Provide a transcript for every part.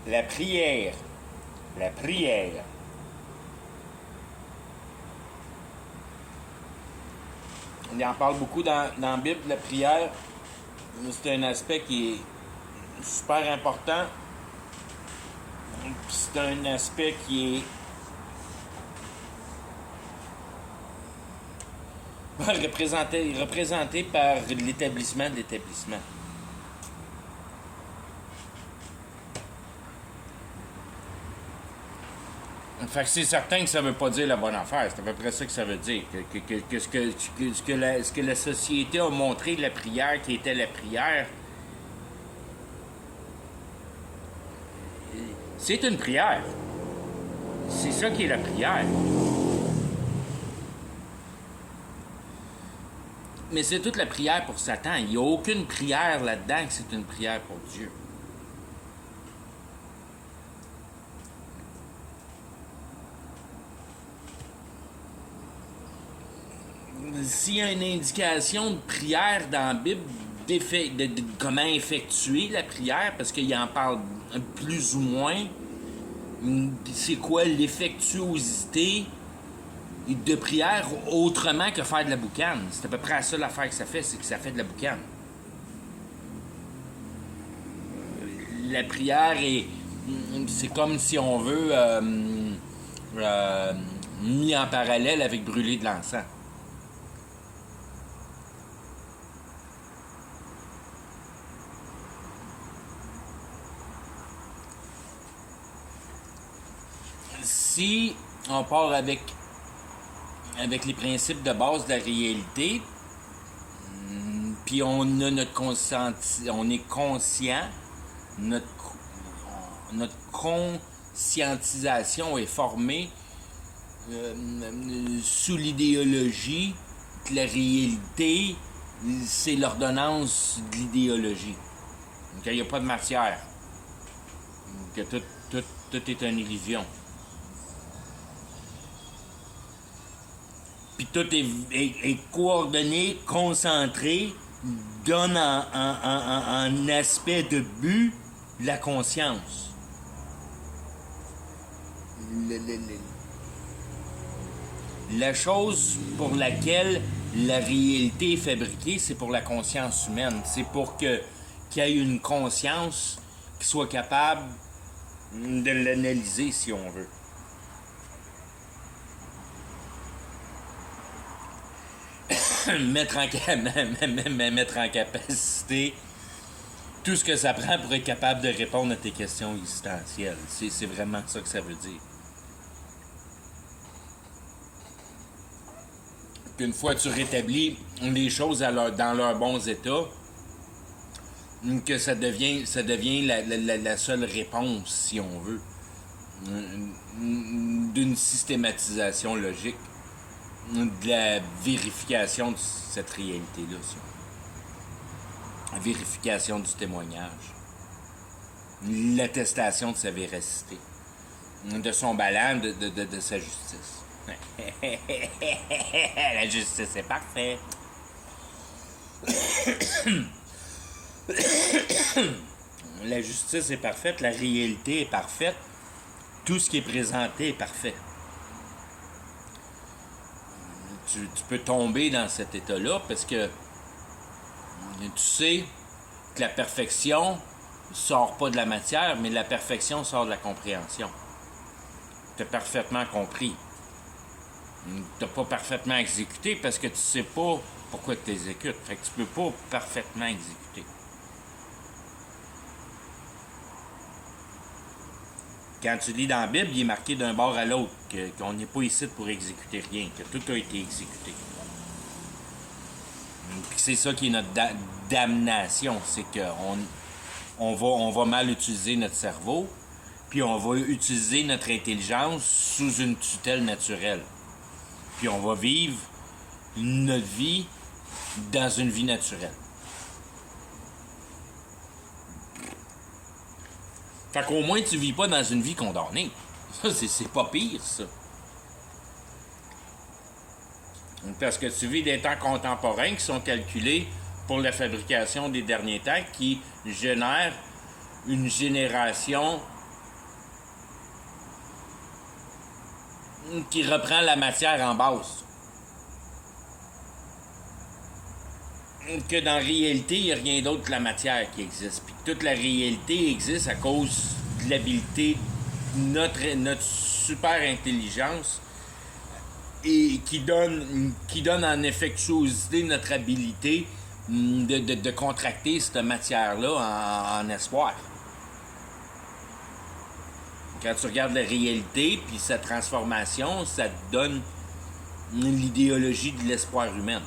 La prière. La prière. On en parle beaucoup dans la Bible, la prière. C'est un aspect qui est super important. C'est un aspect qui est représenté par l'établissement de l'établissement. Fait que c'est certain que ça veut pas dire la bonne affaire. C'est à peu près ça que ça veut dire. Ce que la société a montré de la prière, qui était la prière, c'est une prière. C'est ça qui est la prière. Mais c'est toute la prière pour Satan. Il n'y a aucune prière là-dedans que c'est une prière pour Dieu. S'il y a une indication de prière dans la Bible, de comment effectuer la prière, parce qu'il en parle plus ou moins, c'est quoi l'effectuosité de prière autrement que faire de la boucane? C'est à peu près ça l'affaire que ça fait, c'est que ça fait de la boucane. La prière c'est comme si on veut mis en parallèle avec brûler de l'encens. Si on part avec les principes de base de la réalité, puis on a on est conscient, notre conscientisation est formée sous l'idéologie que la réalité, c'est l'ordonnance de l'idéologie. Donc, il n'y a pas de matière. Que tout est une illusion. Puis tout est coordonné, concentré, donne un aspect de but la conscience. La chose pour laquelle la réalité est fabriquée, c'est pour la conscience humaine. C'est pour qu'il y ait une conscience qui soit capable de l'analyser, si on veut. mettre en capacité tout ce que ça prend pour être capable de répondre à tes questions existentielles. C'est vraiment ça que ça veut dire. Puis une fois que tu rétablis les choses dans leurs bons états, que ça devient la seule réponse, si on veut, d'une systématisation logique, de la vérification de cette réalité-là. La vérification du témoignage. L'attestation de sa véracité. De son ballon, de sa justice. La justice est parfaite. La justice est parfaite, la réalité est parfaite. Tout ce qui est présenté est parfait. Tu peux tomber dans cet état-là parce que tu sais que la perfection sort pas de la matière, mais la perfection sort de la compréhension. Tu as parfaitement compris. Tu n'as pas parfaitement exécuté parce que tu sais pas pourquoi tu exécutes. Fait que tu peux pas parfaitement exécuter. Quand tu lis dans la Bible, il est marqué d'un bord à l'autre qu'on n'est pas ici pour exécuter rien, que tout a été exécuté. Puis c'est ça qui est notre damnation, c'est qu'on on va mal utiliser notre cerveau, puis on va utiliser notre intelligence sous une tutelle naturelle. Puis on va vivre notre vie dans une vie naturelle. Fait qu'au moins, tu vis pas dans une vie condamnée. Ça, c'est pas pire, ça. Parce que tu vis des temps contemporains qui sont calculés pour la fabrication des derniers temps, qui génèrent une génération qui reprend la matière en base. Que dans la réalité, il n'y a rien d'autre que la matière qui existe. Puis que toute la réalité existe à cause de l'habilité de notre super intelligence et qui donne en effectuosité notre habilité de contracter cette matière-là en espoir. Quand tu regardes la réalité puis sa transformation, ça te donne l'idéologie de l'espoir humain.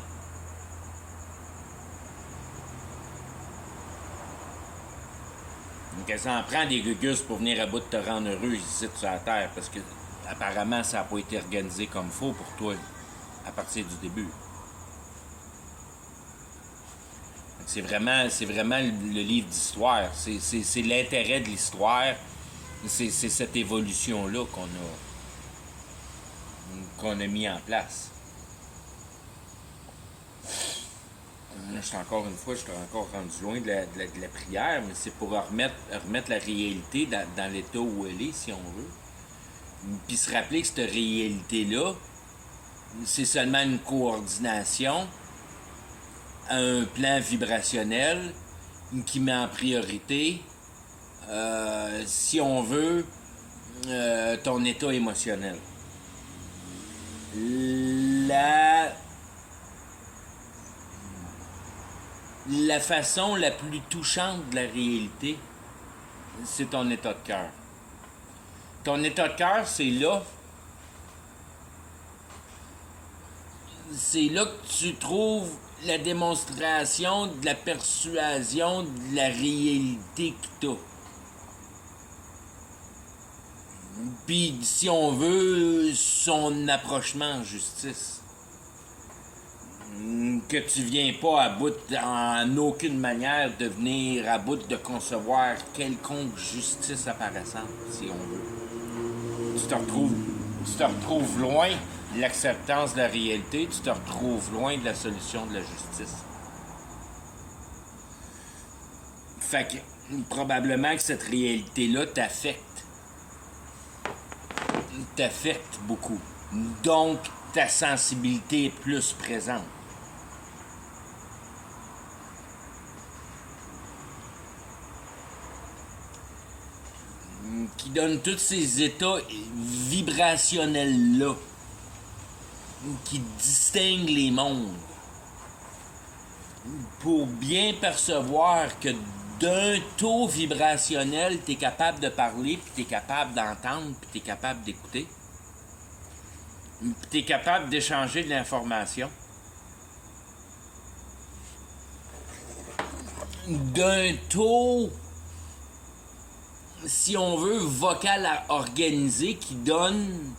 Donc, ça en prend des gugus pour venir à bout de te rendre heureux ici sur la Terre, parce que apparemment ça n'a pas été organisé comme faut pour toi à partir du début. C'est vraiment le livre d'histoire. C'est l'intérêt de l'histoire. C'est cette évolution-là qu'on a mis en place. Je suis encore rendu loin de la prière, mais c'est pour remettre la réalité dans l'état où elle est, si on veut. Puis se rappeler que cette réalité-là, c'est seulement une coordination à un plan vibrationnel qui met en priorité, si on veut, ton état émotionnel. La façon la plus touchante de la réalité, c'est ton état de cœur. Ton état de cœur, c'est là. C'est là que tu trouves la démonstration de la persuasion de la réalité que t'as. Puis, si on veut, son approchement en justice. Que tu viens pas à bout, en aucune manière, de venir à bout de concevoir quelconque justice apparaissante, si on veut. Tu te retrouves loin de l'acceptance de la réalité, tu te retrouves loin de la solution de la justice. Fait que, probablement que cette réalité-là t'affecte beaucoup. Donc, ta sensibilité est plus présente. Qui donne tous ces états vibrationnels-là, qui distinguent les mondes, pour bien percevoir que d'un taux vibrationnel, tu es capable de parler, puis tu es capable d'entendre, puis tu es capable d'écouter, puis tu es capable d'échanger de l'information. D'un taux, si on veut, vocal à organiser, qui donne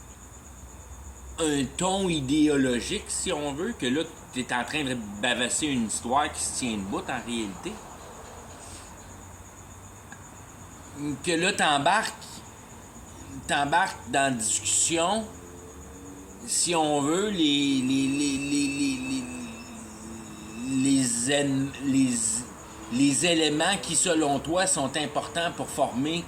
un ton idéologique, si on veut, que là, tu es en train de bavasser une histoire qui se tient debout en réalité. Que là, t'embarques dans la discussion, si on veut, les éléments qui, selon toi, sont importants pour former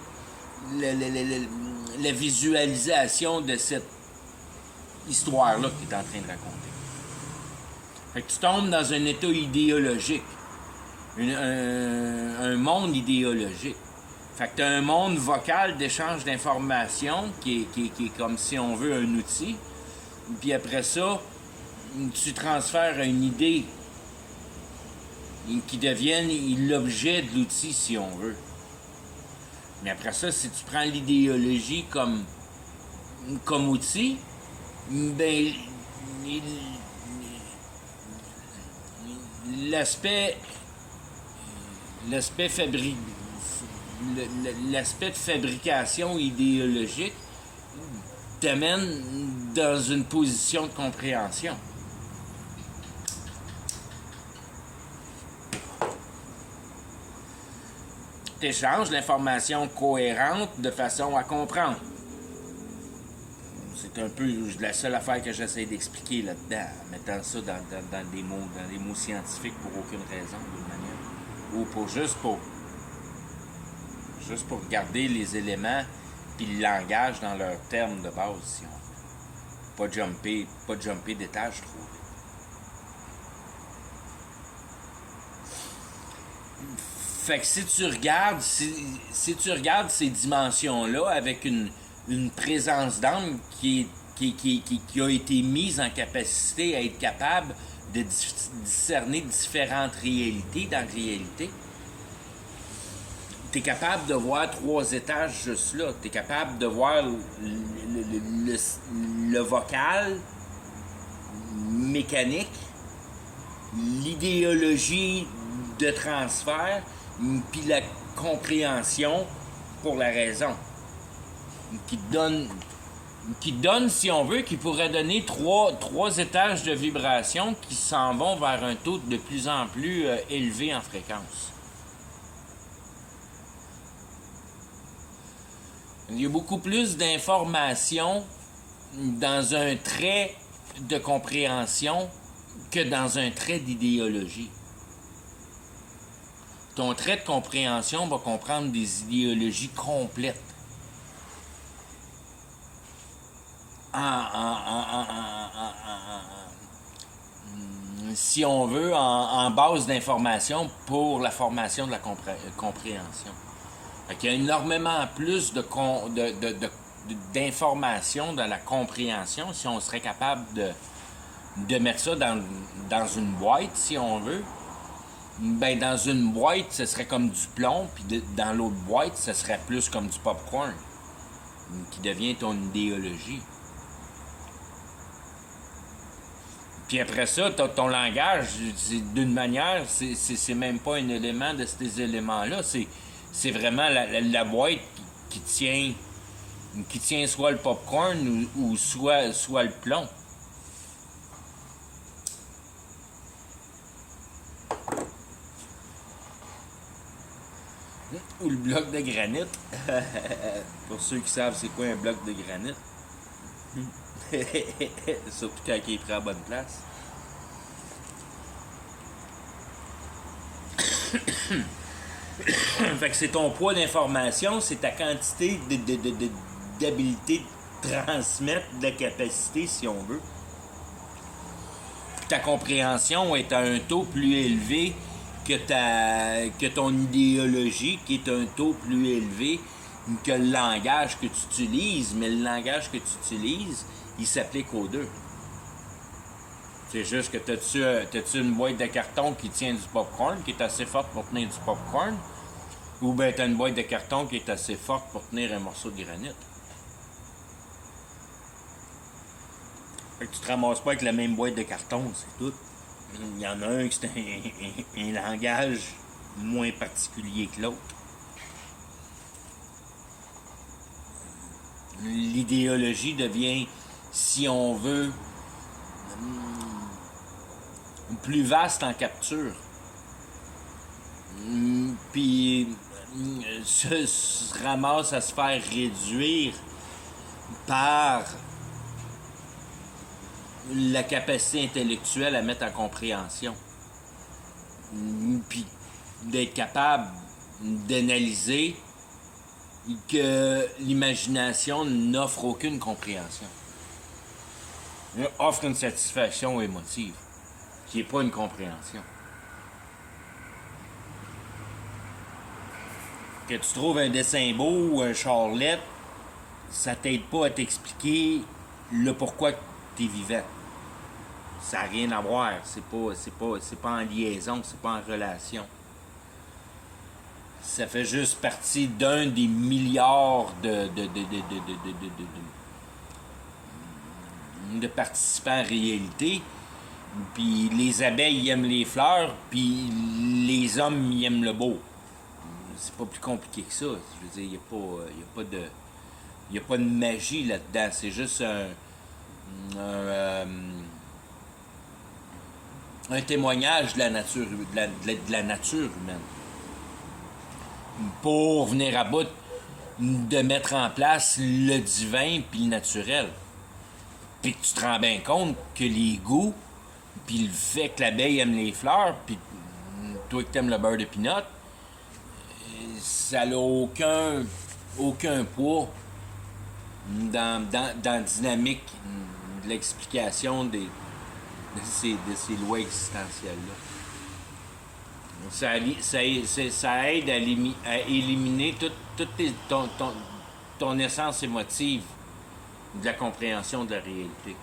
la visualisation de cette histoire-là que tu es en train de raconter. Fait que tu tombes dans un état idéologique, un monde idéologique. Fait que tu as un monde vocal d'échange d'informations qui est comme, si on veut, un outil. Puis après ça, tu transfères une idée qui devienne l'objet de l'outil, si on veut. Mais après ça, si tu prends l'idéologie comme outil, ben l'aspect de fabrication idéologique t'amène dans une position de compréhension. T'échanges l'information cohérente de façon à comprendre. C'est un peu la seule affaire que j'essaie d'expliquer là-dedans, en mettant ça dans des mots scientifiques pour aucune raison, d'une manière. Ou juste pour garder les éléments puis le langage dans leurs termes de base, si on veut. pas jumper d'étage trop vite. Fait que si tu regardes ces dimensions-là avec une présence d'âme qui a été mise en capacité à être capable de discerner différentes réalités dans la réalité, tu es capable de voir 3 étages juste là. Tu es capable de voir le vocal, mécanique, l'idéologie de transfert, puis la compréhension pour la raison. Qui donne, si on veut, qui pourrait donner trois étages de vibration qui s'en vont vers un taux de plus en plus élevé en fréquence. Il y a beaucoup plus d'informations dans un trait de compréhension que dans un trait d'idéologie. Ton trait de compréhension va comprendre des idéologies complètes. Si on veut, en base d'information pour la formation de la compréhension. Il y a énormément plus d'informations dans la compréhension si on serait capable de mettre ça dans une boîte, si on veut. Ben, dans une boîte, ce serait comme du plomb, puis dans l'autre boîte, ce serait plus comme du popcorn, qui devient ton idéologie. Puis après ça, ton langage, d'une manière, c'est même pas un élément de ces éléments-là. C'est vraiment la boîte qui tient soit le popcorn ou soit le plomb. Ou le bloc de granit. Pour ceux qui savent c'est quoi un bloc de granit. Surtout quand il est pris à la bonne place. Fait que c'est ton poids d'information, c'est ta quantité d'habilité de transmettre de la capacité, si on veut. Ta compréhension est à un taux plus élevé que ton idéologie, qui est un taux plus élevé que le langage que tu utilises, mais le langage que tu utilises, il s'applique aux deux. C'est juste que t'as-tu une boîte de carton qui tient du popcorn, qui est assez forte pour tenir du popcorn, ou bien t'as une boîte de carton qui est assez forte pour tenir un morceau de granit. Fait que tu te ramasses pas avec la même boîte de carton, c'est tout. Il y en a un qui c'est un langage moins particulier que l'autre. L'idéologie devient, si on veut, plus vaste en capture. Puis se ramasse à se faire réduire par la capacité intellectuelle à mettre en compréhension. Puis d'être capable d'analyser que l'imagination n'offre aucune compréhension. Elle offre une satisfaction émotive, qui n'est pas une compréhension. Que tu trouves un dessin beau ou un charlette, ça t'aide pas à t'expliquer le pourquoi tu es vivant. Ça n'a rien à voir. C'est pas en liaison, c'est pas en relation. Ça fait juste partie d'un des milliards de participants en réalité. Puis les abeilles aiment les fleurs, puis les hommes ils aiment le beau. C'est pas plus compliqué que ça. Je veux dire, il n'y a pas de magie là-dedans. C'est juste un témoignage de la nature, de la nature humaine. Pour venir à bout de mettre en place le divin puis le naturel. Puis que tu te rends bien compte que les goûts, puis le fait que l'abeille aime les fleurs, puis toi que t'aimes le beurre de pinot, ça n'a aucun poids dans la dynamique de l'explication de ces lois existentielles-là. Ça aide à éliminer toute ton essence émotive de la compréhension de la réalité.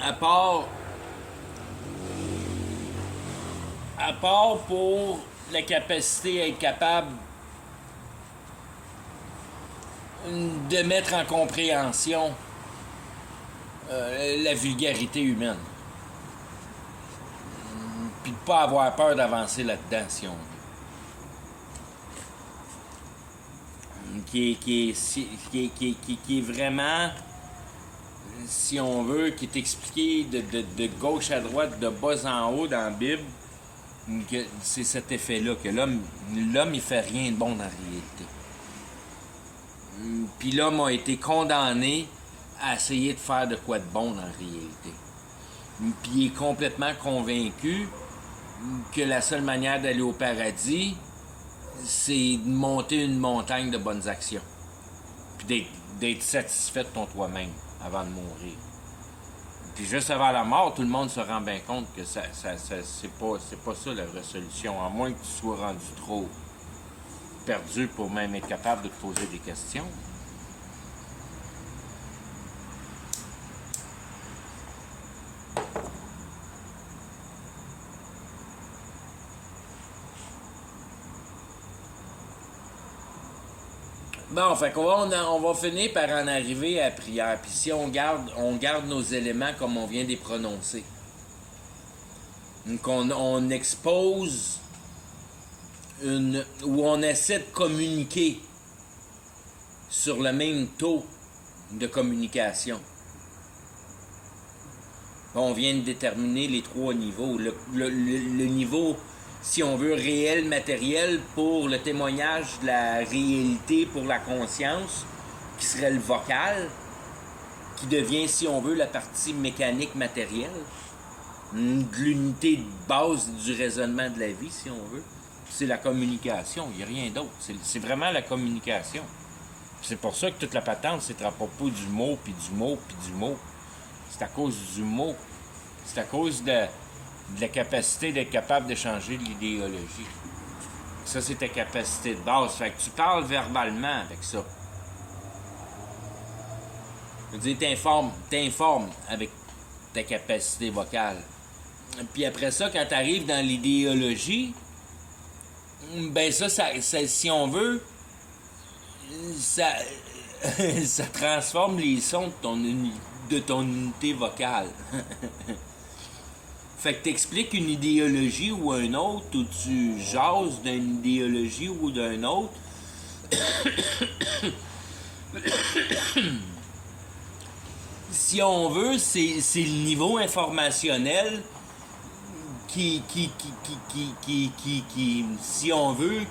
À part pour la capacité à être capable de mettre en compréhension la vulgarité humaine. Puis de ne pas avoir peur d'avancer là-dedans, si on veut. Qui est vraiment, si on veut, qui est expliqué de gauche à droite, de bas en haut dans la Bible, que c'est cet effet-là, que l'homme il fait rien de bon dans la réalité. Puis l'homme a été condamné à essayer de faire de quoi de bon dans la réalité. Puis il est complètement convaincu que la seule manière d'aller au paradis, c'est de monter une montagne de bonnes actions. Puis d'être satisfait de ton toi-même avant de mourir. Puis juste avant la mort, tout le monde se rend bien compte que c'est pas ça la vraie solution, à moins que tu sois rendu trop perdu pour même être capable de te poser des questions. Bon, fait qu'on va finir par en arriver à la prière. Puis si on garde nos éléments comme on vient de les prononcer. Donc on expose où on essaie de communiquer sur le même taux de communication. On vient de déterminer les 3 niveaux. Le niveau, si on veut, réel, matériel, pour le témoignage de la réalité, pour la conscience, qui serait le vocal, qui devient, si on veut, la partie mécanique matérielle, de l'unité de base du raisonnement de la vie, si on veut. C'est la communication, il n'y a rien d'autre. C'est vraiment la communication. C'est pour ça que toute la patente, c'est à propos du mot, puis du mot, puis du mot. C'est à cause du mot. C'est à cause de la capacité d'être capable d'échanger de l'idéologie. Ça, c'est ta capacité de base. Fait que tu parles verbalement avec ça. Je veux dire, t'informes avec ta capacité vocale. Puis après ça, quand tu arrives dans l'idéologie, ben ça, si on veut, ça transforme les sons de ton unité vocale. Fait que t'expliques une idéologie ou un autre, ou tu jases d'une idéologie ou d'un autre. Si on veut, c'est le niveau informationnel qui si on veut,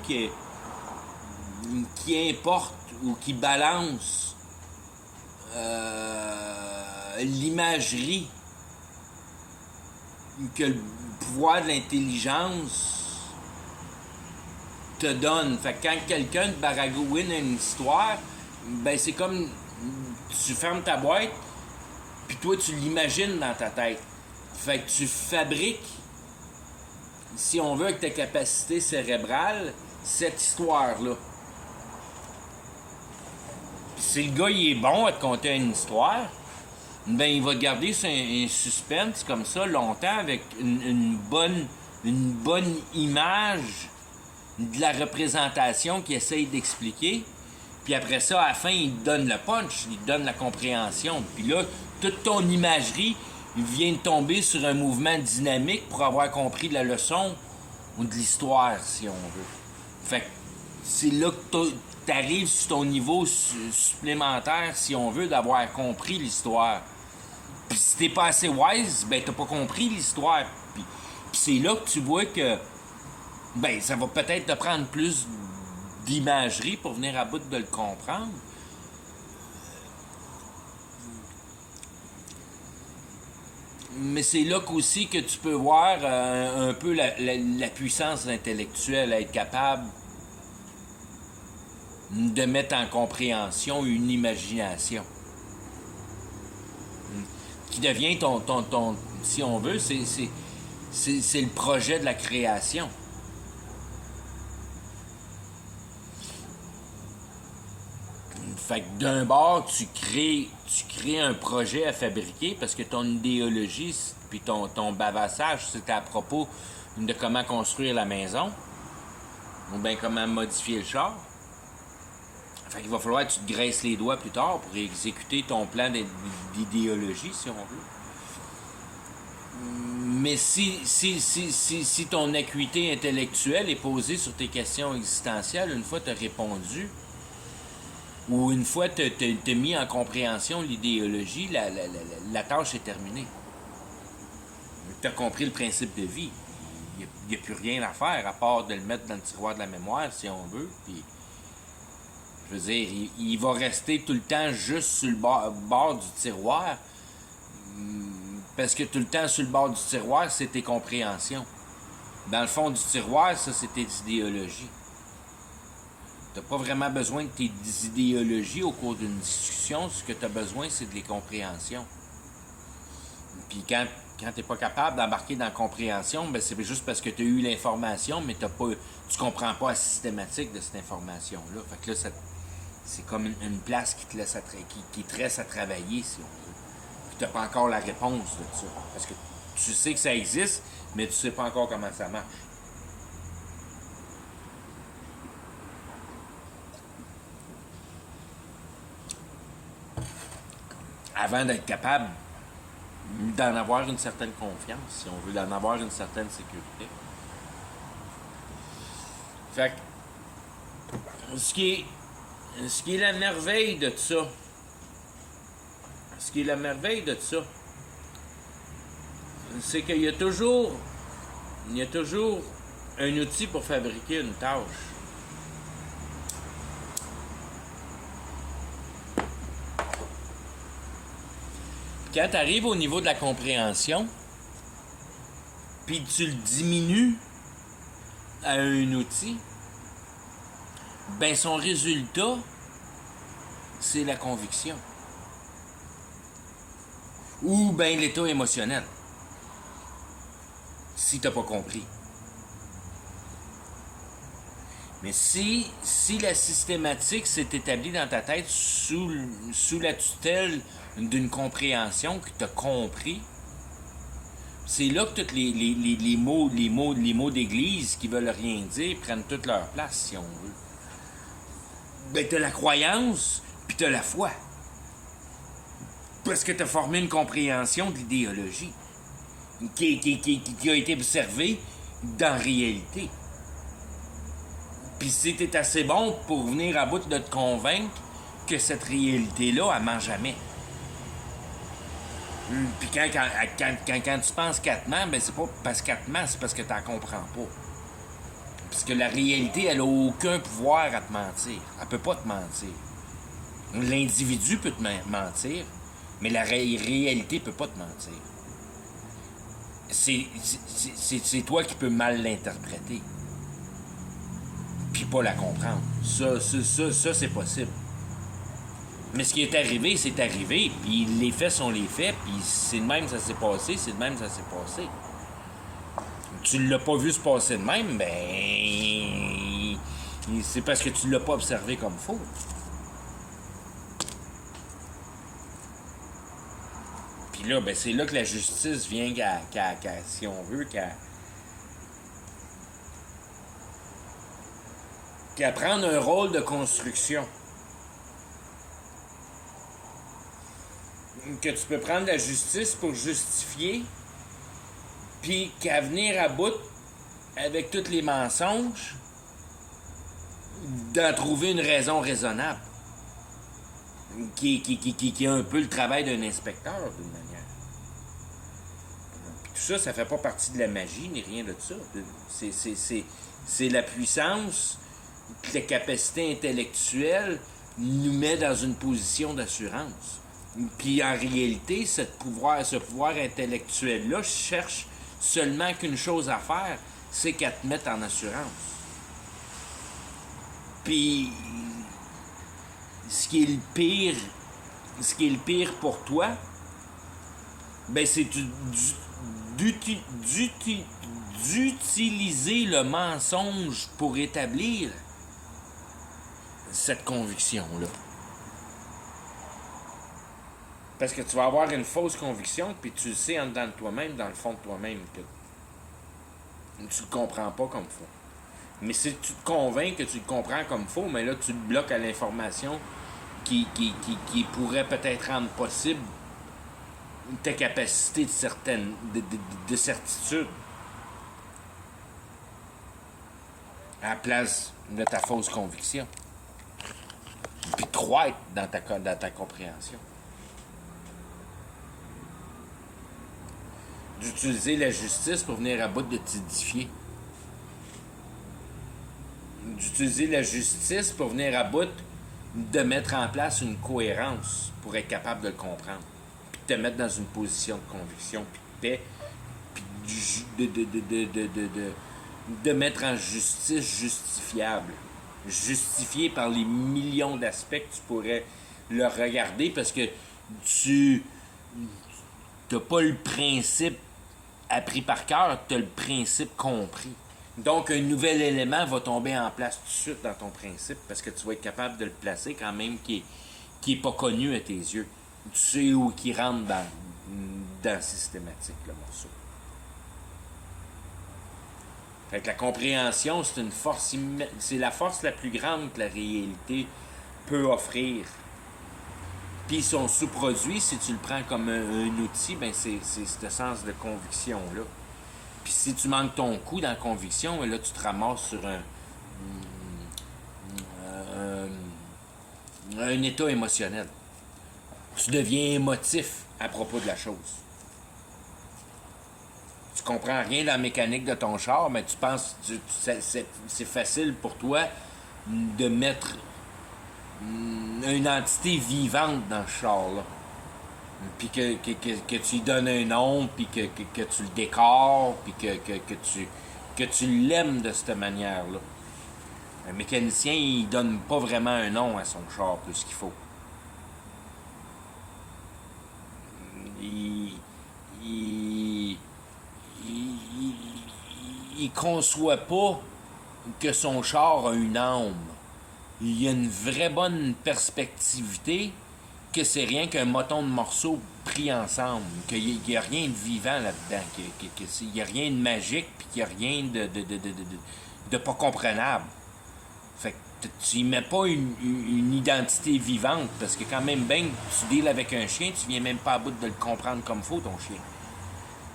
qui importe ou qui balance l'imagerie que le pouvoir de l'intelligence te donne. Fait que quand quelqu'un te baragouine une histoire, ben c'est comme tu fermes ta boîte, puis toi tu l'imagines dans ta tête. Fait que tu fabriques, si on veut, avec ta capacité cérébrale, cette histoire-là. Puis si le gars il est bon à te conter une histoire, ben il va te garder un suspense comme ça longtemps avec une bonne image de la représentation qu'il essaye d'expliquer. Puis après ça, à la fin, il te donne le punch, il te donne la compréhension. Puis là, toute ton imagerie vient de tomber sur un mouvement dynamique pour avoir compris la leçon ou de l'histoire, si on veut. Fait que c'est là que tu arrives sur ton niveau supplémentaire, si on veut, d'avoir compris l'histoire. Puis si t'es pas assez wise, ben t'as pas compris l'histoire. Puis c'est là que tu vois que ben ça va peut-être te prendre plus d'imagerie pour venir à bout de le comprendre. Mais c'est là qu'aussi que tu peux voir un peu la puissance intellectuelle, à être capable de mettre en compréhension une imagination. Qui devient ton si on veut, c'est le projet de la création. Fait que d'un bord, tu crées un projet à fabriquer parce que ton idéologie puis ton bavassage, c'est à propos de comment construire la maison ou bien comment modifier le char. Fait qu'il va falloir que tu te graisses les doigts plus tard pour exécuter ton plan d'idéologie, si on veut. Mais si ton acuité intellectuelle est posée sur tes questions existentielles, une fois que tu as répondu, ou une fois que tu as mis en compréhension l'idéologie, la tâche est terminée. Tu as compris le principe de vie. Il n'y a plus rien à faire à part de le mettre dans le tiroir de la mémoire, si on veut. Puis, je veux dire, il va rester tout le temps juste sur le bord du tiroir. Parce que tout le temps sur le bord du tiroir, c'est tes compréhensions. Dans le fond du tiroir, ça, c'est tes idéologies. Tu n'as pas vraiment besoin de tes idéologies au cours d'une discussion. Ce que tu as besoin, c'est de les compréhensions. Puis quand tu n'es pas capable d'embarquer dans la compréhension, ben c'est juste parce que tu as eu l'information, mais tu ne comprends pas la systématique de cette information-là. Fait que là, c'est comme une place qui te laisse qui te reste à travailler, si on veut. Puis tu n'as pas encore la réponse de ça. Parce que tu sais que ça existe, mais tu ne sais pas encore comment ça marche. Avant d'être capable d'en avoir une certaine confiance, si on veut, d'en avoir une certaine sécurité. Fait que, ce qui est la merveille de ça, c'est qu'il y a toujours un outil pour fabriquer une tâche. Quand tu arrives au niveau de la compréhension, puis tu le diminues à un outil, ben son résultat, c'est la conviction. Ou ben l'état émotionnel. Si tu n'as pas compris. Mais si la systématique s'est établie dans ta tête sous la tutelle d'une compréhension que tu as compris, c'est là que tous les mots d'église qui veulent rien dire prennent toute leur place, si on veut. Ben, tu as la croyance, puis tu as la foi. Parce que tu as formé une compréhension de l'idéologie qui a été observée dans la réalité. Puis si tu es assez bon pour venir à bout de te convaincre que cette réalité-là, elle ment jamais. Puis quand tu penses qu'elle ben c'est pas parce qu'elle ment, c'est parce que tu la comprends pas. Parce que la réalité, elle a aucun pouvoir à te mentir. Elle peut pas te mentir. L'individu peut te mentir, mais la réalité peut pas te mentir. C'est toi qui peux mal l'interpréter. Puis pas la comprendre. Ça c'est possible. Mais ce qui est arrivé, c'est arrivé. Puis les faits sont les faits. Puis c'est de même que ça s'est passé. C'est de même que ça s'est passé. Tu l'as pas vu se passer de même, ben... c'est parce que tu l'as pas observé comme faux. Puis là, ben c'est là que la justice vient si on veut, qu'à prendre un rôle de construction. Que tu peux prendre la justice pour justifier, puis qu'à venir à bout avec tous les mensonges, d'en trouver une raison raisonnable. Qui est un peu le travail d'un inspecteur, d'une manière. Puis tout ça, ça fait pas partie de la magie, ni rien de ça. C'est la puissance, la capacité intellectuelle nous met dans une position d'assurance. Puis en réalité, ce pouvoir intellectuel-là cherche seulement qu'une chose à faire, c'est qu'elle te mette en assurance. Puis ce qui est le pire, ce qui est le pire pour toi, ben c'est d'utiliser le mensonge pour établir cette conviction-là. Parce que tu vas avoir une fausse conviction, puis tu le sais en dedans de toi-même, dans le fond de toi-même, que tu le comprends pas comme faux. Mais si tu te convaincs que tu le comprends comme faux, mais là, tu te bloques à l'information qui pourrait peut-être rendre possible ta capacité de certitude à la place de ta fausse conviction. Puis croire dans ta compréhension. D'utiliser la justice pour venir à bout de t'édifier. D'utiliser la justice pour venir à bout de mettre en place une cohérence pour être capable de le comprendre. Puis de te mettre dans une position de conviction, puis de paix, puis de mettre en justice justifiable. Justifié par les millions d'aspects que tu pourrais le regarder parce que tu n'as pas le principe appris par cœur, tu as le principe compris. Donc, un nouvel élément va tomber en place tout de suite dans ton principe parce que tu vas être capable de le placer quand même qui est pas connu à tes yeux. Tu sais où qui rentre dans systématique, le morceau. Fait que la compréhension, c'est une force c'est la force la plus grande que la réalité peut offrir. Puis son sous-produit, si tu le prends comme un outil, ben c'est ce sens de conviction-là. Puis si tu manques ton coup dans la conviction, ben là, tu te ramasses sur un état émotionnel. Tu deviens émotif à propos de la chose. Tu comprends rien dans la mécanique de ton char, mais tu penses c'est facile pour toi de mettre une entité vivante dans ce char-là. Puis que tu lui donnes un nom, puis que tu le décores, puis que tu l'aimes de cette manière-là. Un mécanicien, il donne pas vraiment un nom à son char plus qu'il faut. Il conçoit pas que son char a une âme. Il y a une vraie bonne perspectivité que c'est rien qu'un moton de morceaux pris ensemble, qu'il n'y a rien de vivant là-dedans, qu'il n'y a rien de magique, puis qu'il n'y a rien de pas comprenable. Fait que tu y mets pas une identité vivante, parce que quand même bien que tu deals avec un chien, tu viens même pas à bout de le comprendre comme faut, ton chien.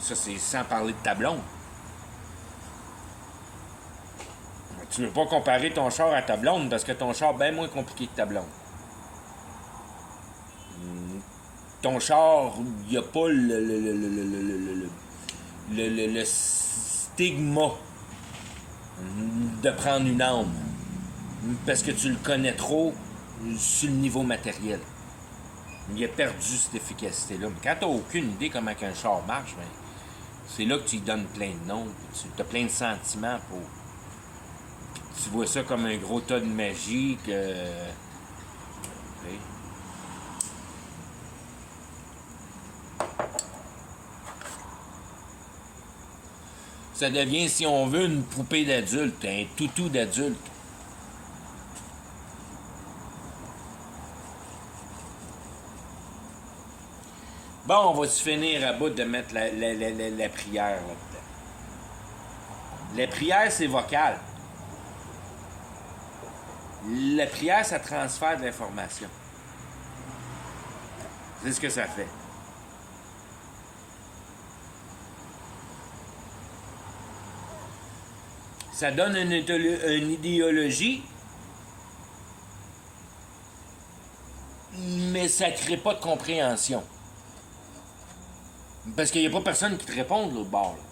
Ça, c'est sans parler de ta blonde. Tu veux pas comparer ton char à ta blonde, parce que ton char est bien moins compliqué que ta blonde. Ton char, il n'y a pas le stigma de prendre une âme. Parce que tu le connais trop sur le niveau matériel. Il a perdu cette efficacité-là. Mais quand tu n'as aucune idée comment un char marche, ben, c'est là que tu lui donnes plein de noms. Tu as plein de sentiments pour. Puis tu vois ça comme un gros tas de magie que. Okay. Ça devient, si on veut, une poupée d'adulte, un toutou d'adulte. Bon, on va se finir à bout de mettre la prière là-dedans. La prière, c'est vocal. La prière, ça transfère de l'information. C'est ce que ça fait. Ça donne une idéologie, mais ça ne crée pas de compréhension. Parce qu'il n'y a pas personne qui te répond de l'autre bord. Là.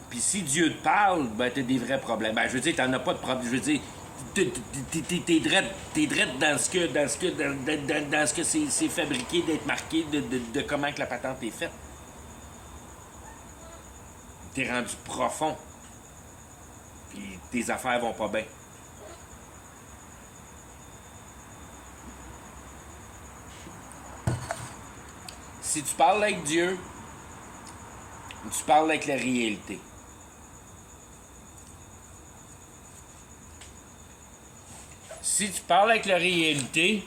Puis si Dieu te parle, ben t'as des vrais problèmes. Ben je veux dire, t'en as pas de problème. Je veux dire, t'es drette dans ce que c'est fabriqué, d'être marqué, de comment que la patente est faite. T'es rendu profond. Puis tes affaires vont pas bien. si tu parles avec Dieu, tu parles avec la réalité. Si tu parles avec la réalité,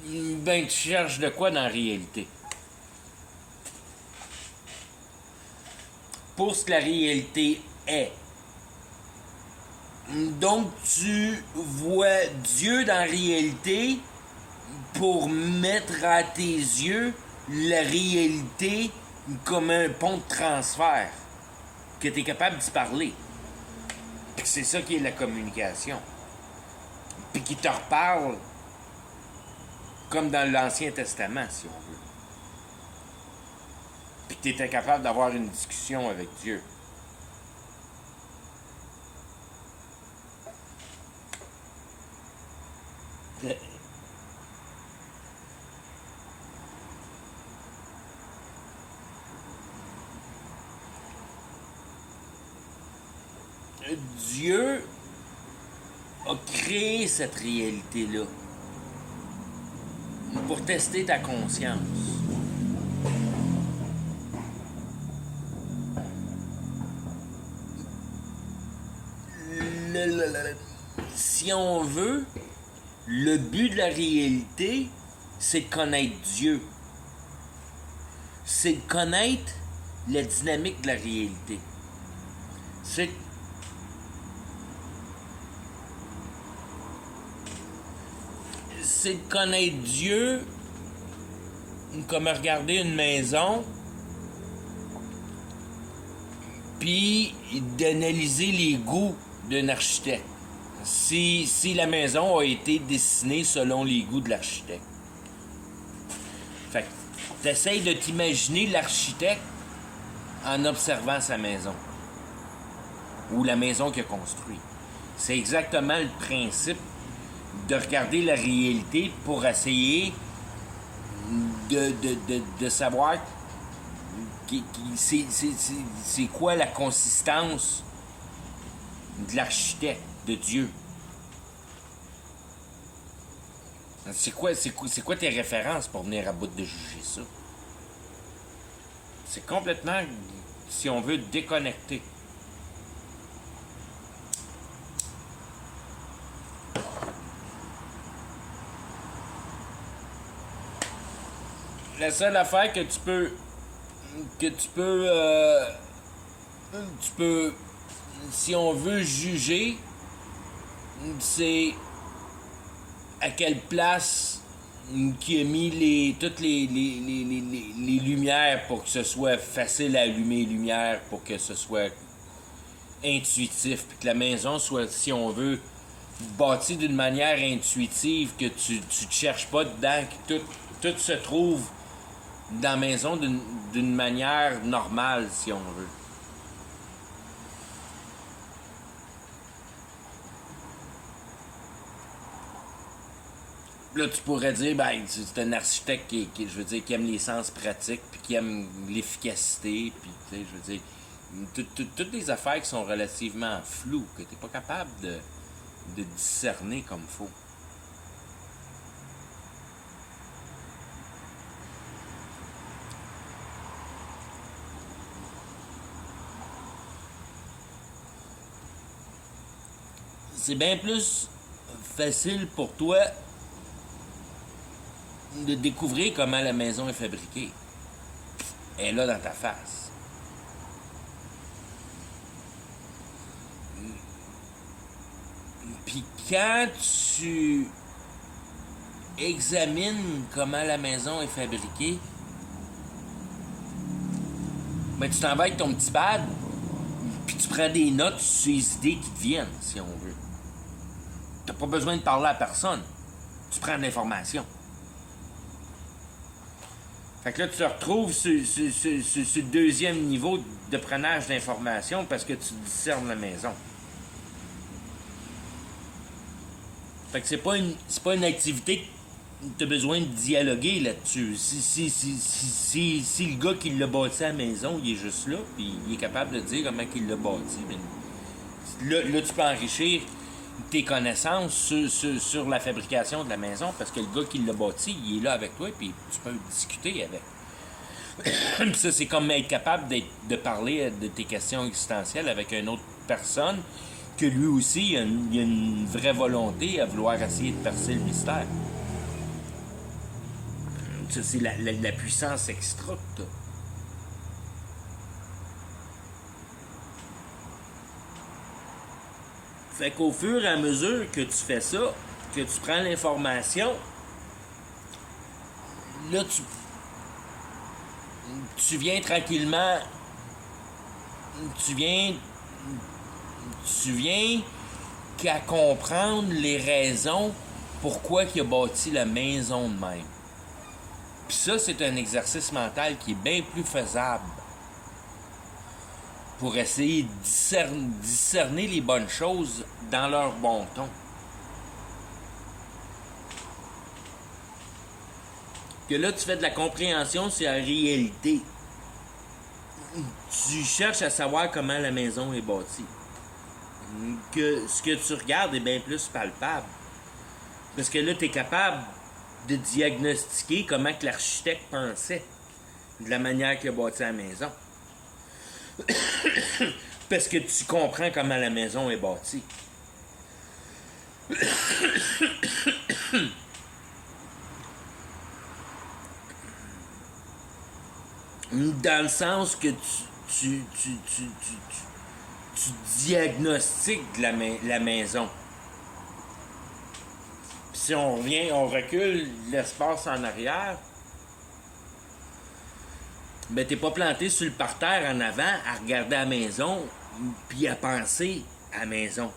ben tu cherches de quoi dans la réalité? Pour ce que la réalité est. Donc tu vois Dieu dans la réalité pour mettre à tes yeux la réalité comme un pont de transfert, que tu es capable d'y parler. C'est ça qui est la communication. Puis qui te reparle comme dans l'Ancien Testament, si on veut. Puis tu étais capable d'avoir une discussion avec Dieu. Dieu a créé cette réalité-là pour tester ta conscience. Si on veut, le but de la réalité, c'est de connaître Dieu. C'est de connaître la dynamique de la réalité. C'est de connaître Dieu comme regarder une maison, puis d'analyser les goûts d'un architecte. Si la maison a été dessinée selon les goûts de l'architecte. Fait que t'essayes de t'imaginer l'architecte en observant sa maison. Ou la maison qu'il a construite. C'est exactement le principe de regarder la réalité pour essayer de savoir c'est quoi la consistance de l'architecte, de Dieu. C'est quoi tes références pour venir à bout de juger ça? C'est complètement, si on veut, déconnecté. La seule affaire que tu peux, si on veut juger, c'est à quelle place qui a mis toutes les lumières pour que ce soit facile à allumer les lumières, pour que ce soit intuitif, puis que la maison soit, si on veut, bâtie d'une manière intuitive, que tu te cherches pas dedans, que tout se trouve dans la maison d'une manière normale, si on veut. Là, tu pourrais dire, ben, c'est un architecte qui aime les sens pratiques, puis qui aime l'efficacité, puis, tu sais, je veux dire, toutes les affaires qui sont relativement floues, que tu n'es pas capable de discerner comme il faut. C'est bien plus facile pour toi de découvrir comment la maison est fabriquée. Elle est là dans ta face. Puis quand tu examines comment la maison est fabriquée, ben tu t'en vas avec ton petit pad, puis tu prends des notes sur les idées qui te viennent, si on veut. T'as pas besoin de parler à personne. Tu prends de l'information. Fait que là, tu te retrouves sur le deuxième niveau de prenage d'informations parce que tu discernes la maison. Fait que c'est pas une activité que tu as besoin de dialoguer là-dessus. Si le gars qui l'a bâti à la maison, il est juste là, puis il est capable de dire comment il l'a bâti. Mais là, tu peux enrichir tes connaissances sur la fabrication de la maison, parce que le gars qui l'a bâti, il est là avec toi, puis tu peux discuter avec. Ça, c'est comme être capable de parler de tes questions existentielles avec une autre personne, que lui aussi, il a une vraie volonté à vouloir essayer de percer le mystère. Ça, c'est la puissance extra que t'as. Fait qu'au fur et à mesure que tu fais ça, que tu prends l'information, là, tu viens tranquillement, tu viens qu'à comprendre les raisons pourquoi il a bâti la maison de même. Puis ça, c'est un exercice mental qui est bien plus faisable pour essayer de discerner les bonnes choses dans leur bon ton. Que là, tu fais de la compréhension sur la réalité. Tu cherches à savoir comment la maison est bâtie. Que ce que tu regardes est bien plus palpable. Parce que là, tu es capable de diagnostiquer comment que l'architecte pensait de la manière qu'il a bâti la maison. Parce que tu comprends comment la maison est bâtie. Dans le sens que tu diagnostiques la maison. Puis si on recule l'espace en arrière, ben t'es pas planté sur le parterre en avant à regarder la maison, puis à penser à la maison.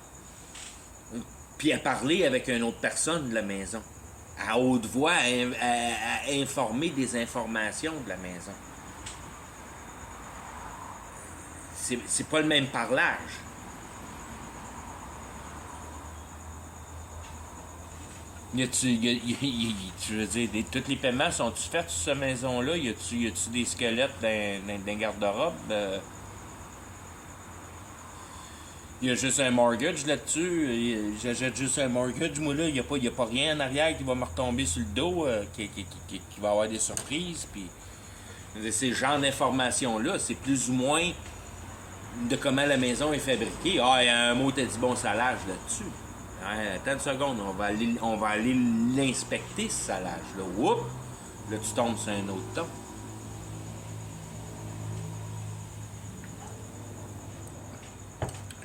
Puis à parler avec une autre personne de la maison. À haute voix, à informer des informations de la maison. C'est pas le même parlage. Tu veux dire, tous les paiements sont-tu faits sur cette maison-là? Y a-tu des squelettes dans garde-robe? Il y a juste un mortgage là-dessus. J'achète juste un mortgage. Moi, là, il n'y a pas rien en arrière qui va me retomber sur le dos, qui va avoir des surprises. Puis, ces genres d'informations-là, c'est plus ou moins de comment la maison est fabriquée. Ah, il y a un mot, t'as dit bon salage là-dessus. Attends une seconde, on va aller l'inspecter, ce salage-là. Oups! Là, tu tombes sur un autre ton.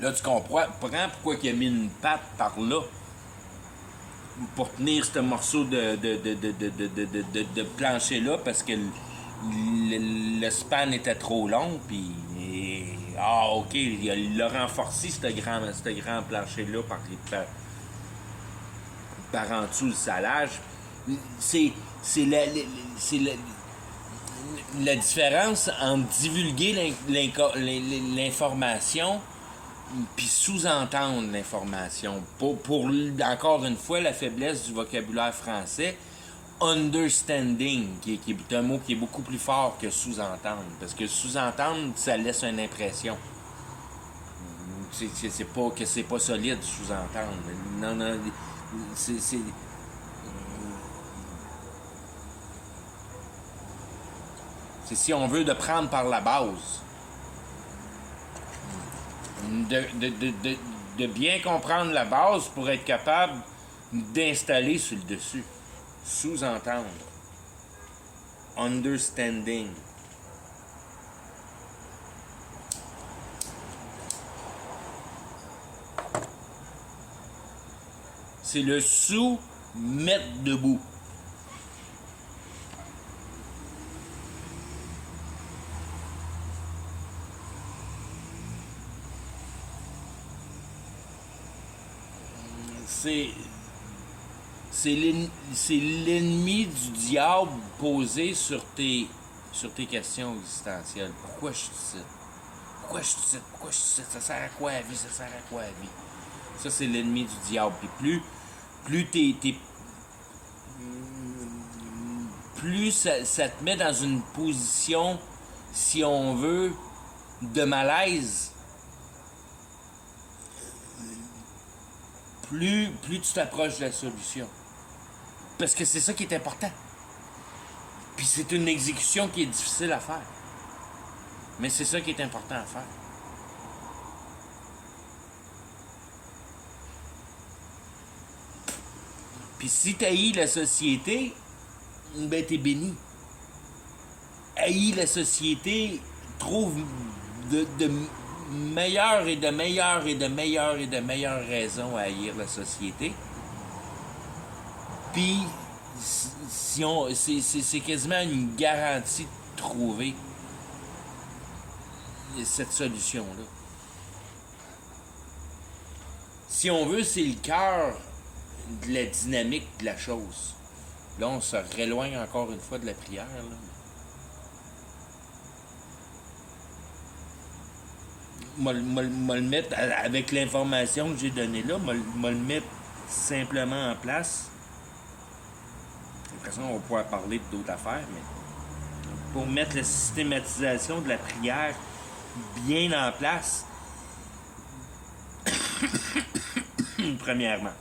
Là, tu comprends pourquoi il a mis une patte par là pour tenir ce morceau de plancher-là, parce que le span était trop long, puis... OK, il a renforcé ce grand plancher-là par en dessous le salage. C'est la différence entre divulguer l'information puis sous-entendre l'information. Pour encore une fois, la faiblesse du vocabulaire français, understanding, qui est un mot qui est beaucoup plus fort que sous-entendre. Parce que sous-entendre, ça laisse une impression. C'est pas que c'est pas solide, sous-entendre. Non, c'est si on veut de prendre par la base. De bien comprendre la base pour être capable d'installer sur le dessus. Sous-entendre. Understanding. C'est le sous-mettre debout. C'est l'ennemi du diable posé sur tes questions existentielles. Pourquoi je suis ici? Pourquoi je suis ici? Pourquoi je suis ici? Ça sert à quoi la vie? Ça sert à quoi la vie? Ça, c'est l'ennemi du diable. Puis plus ça te met dans une position, si on veut, de malaise. plus tu t'approches de la solution. Parce que c'est ça qui est important. Puis c'est une exécution qui est difficile à faire. Mais c'est ça qui est important à faire. Puis si tu haïs la société, ben t'es béni. Haïs la société, trouve de meilleures et de meilleures et de meilleures et de meilleures raisons à haïr la société. Puis si on, c'est quasiment une garantie de trouver cette solution-là. Si on veut, c'est le cœur de la dynamique de la chose. Là, on se réloigne encore une fois de la prière. Là. Moi le mettre, avec l'information que j'ai donnée là, moi le mettre simplement en place. Après ça, on va pouvoir parler d'autres affaires, mais pour mettre la systématisation de la prière bien en place, premièrement,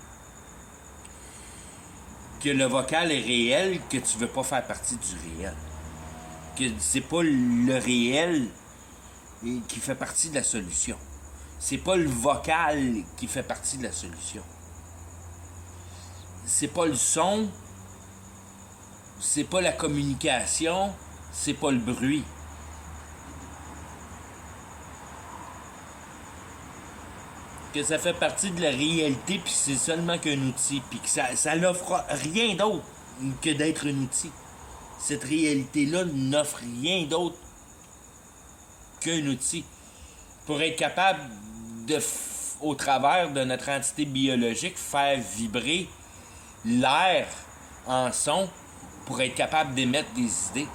que le vocal est réel, que tu veux pas faire partie du réel. Que c'est pas le réel qui fait partie de la solution. C'est pas le vocal qui fait partie de la solution. C'est pas le son, c'est pas la communication, c'est pas le bruit. Que ça fait partie de la réalité, puis c'est seulement qu'un outil, puis que ça n'offre rien d'autre que d'être un outil. Cette réalité-là n'offre rien d'autre qu'un outil. Pour être capable de, au travers de notre entité biologique, faire vibrer l'air en son pour être capable d'émettre des idées.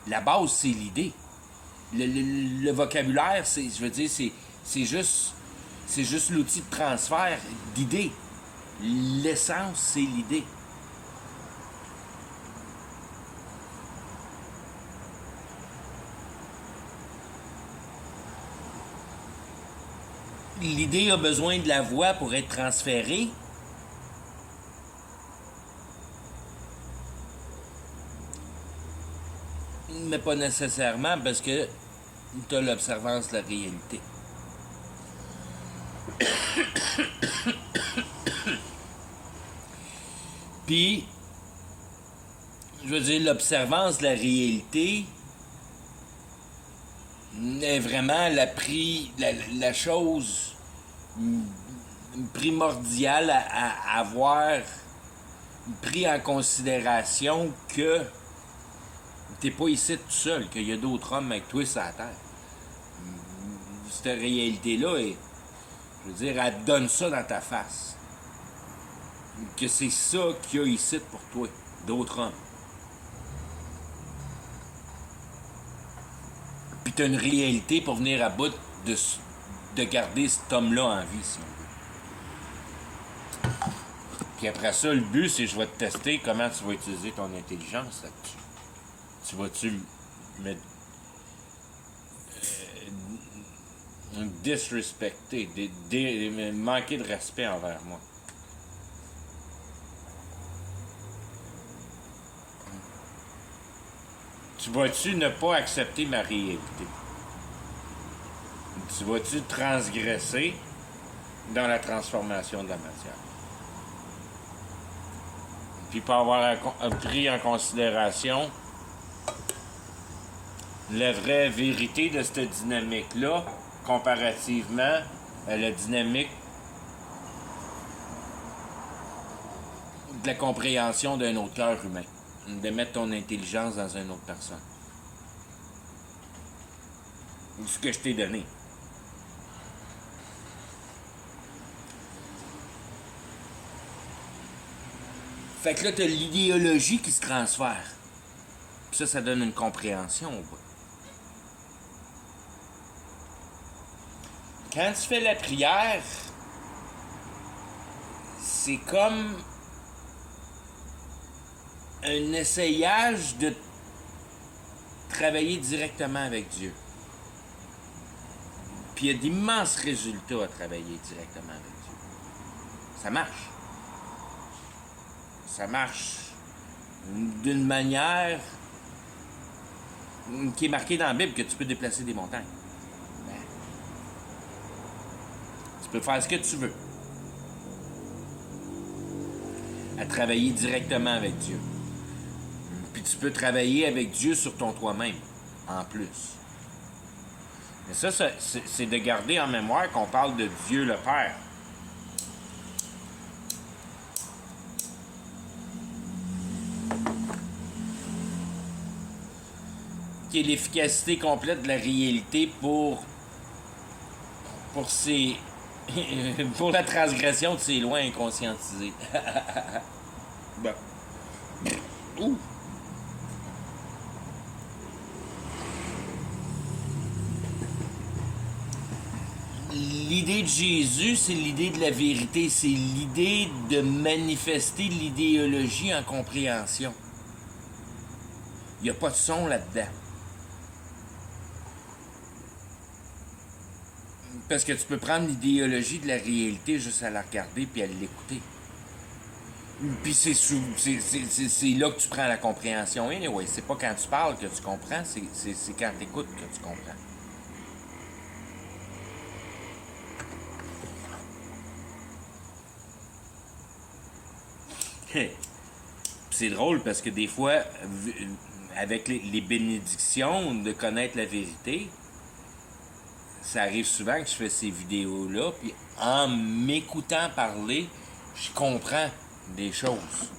La base, c'est l'idée. Le vocabulaire, je veux dire, c'est juste l'outil de transfert d'idées. L'essence, c'est l'idée. L'idée a besoin de la voix pour être transférée. Mais pas nécessairement parce que tu as l'observance de la réalité. Puis, je veux dire, l'observance de la réalité est vraiment la chose primordiale à avoir pris en considération que t'es pas ici tout seul, qu'il y a d'autres hommes avec toi sur la terre. Cette réalité-là, je veux dire, elle te donne ça dans ta face. Que c'est ça qu'il y a ici pour toi, d'autres hommes. Puis t'as une réalité pour venir à bout de garder cet homme-là en vie, si on veut. Puis après ça, le but, c'est que je vais te tester comment tu vas utiliser ton intelligence là-dessus. Tu vas-tu me disrespecter, manquer de respect envers moi? Tu vas-tu ne pas accepter ma réalité? Tu vas-tu transgresser dans la transformation de la matière? Puis pas avoir pris en considération la vraie vérité de cette dynamique-là comparativement à la dynamique de la compréhension d'un autre cœur humain. De mettre ton intelligence dans une autre personne. Ce que je t'ai donné. Fait que là, t'as l'idéologie qui se transfère. Puis ça donne une compréhension au bout. Quand tu fais la prière, c'est comme un essayage de travailler directement avec Dieu. Puis il y a d'immenses résultats à travailler directement avec Dieu. Ça marche. Ça marche d'une manière qui est marquée dans la Bible, que tu peux déplacer des montagnes. Ben, tu peux faire ce que tu veux. À travailler directement avec Dieu. Puis tu peux travailler avec Dieu sur ton toi-même, en plus. Mais ça, c'est de garder en mémoire qu'on parle de Dieu le Père. Qui est l'efficacité complète de la réalité pour ses pour la transgression de ses lois inconscientisées. Bon. Ouh. L'idée de Jésus, c'est l'idée de la vérité, c'est l'idée de manifester l'idéologie en compréhension. Il n'y a pas de son là-dedans. Parce que tu peux prendre l'idéologie de la réalité juste à la regarder puis à l'écouter. Puis c'est là que tu prends la compréhension. Anyway, c'est pas quand tu parles que tu comprends, c'est quand tu écoutes que tu comprends. C'est drôle parce que des fois, avec les bénédictions de connaître la vérité, ça arrive souvent que je fais ces vidéos-là, puis en m'écoutant parler, je comprends des choses.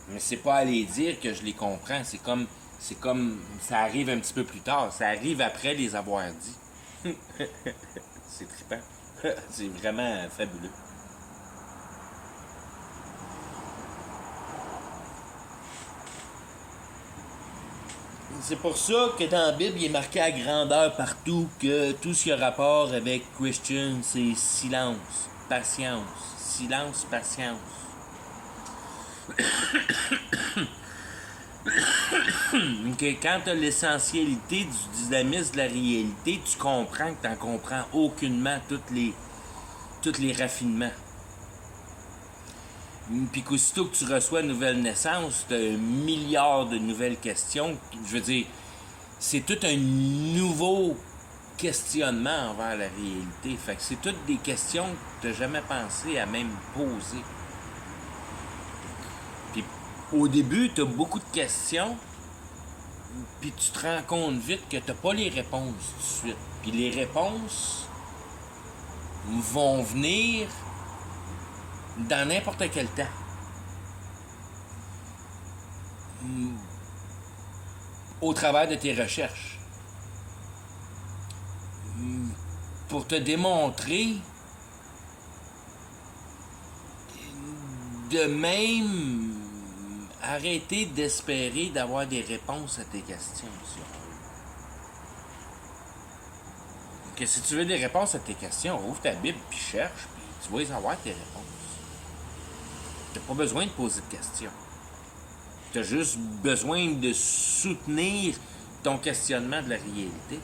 Mais c'est pas à les dire que je les comprends, c'est comme ça arrive un petit peu plus tard, ça arrive après les avoir dit. C'est trippant. C'est vraiment fabuleux. C'est pour ça que dans la Bible, il est marqué à grandeur partout que tout ce qui a rapport avec Christian, c'est silence, patience. Silence, patience. Que quand tu as l'essentialité du dynamisme de la réalité, tu comprends que tu n'en comprends aucunement tous les raffinements. Puis qu'aussitôt que tu reçois une nouvelle naissance, tu as 1 milliard de nouvelles questions. Je veux dire, c'est tout un nouveau questionnement envers la réalité. Fait que c'est toutes des questions que tu n'as jamais pensé à même poser. Puis au début, tu as beaucoup de questions, puis tu te rends compte vite que tu n'as pas les réponses tout de suite. Puis les réponses vont venir dans n'importe quel temps. Au travers de tes recherches. Pour te démontrer de même arrêter d'espérer d'avoir des réponses à tes questions. Que si tu veux des réponses à tes questions, ouvre ta Bible puis cherche, puis tu vas y avoir tes réponses. Tu n'as pas besoin de poser de questions. Tu as juste besoin de soutenir ton questionnement de la réalité.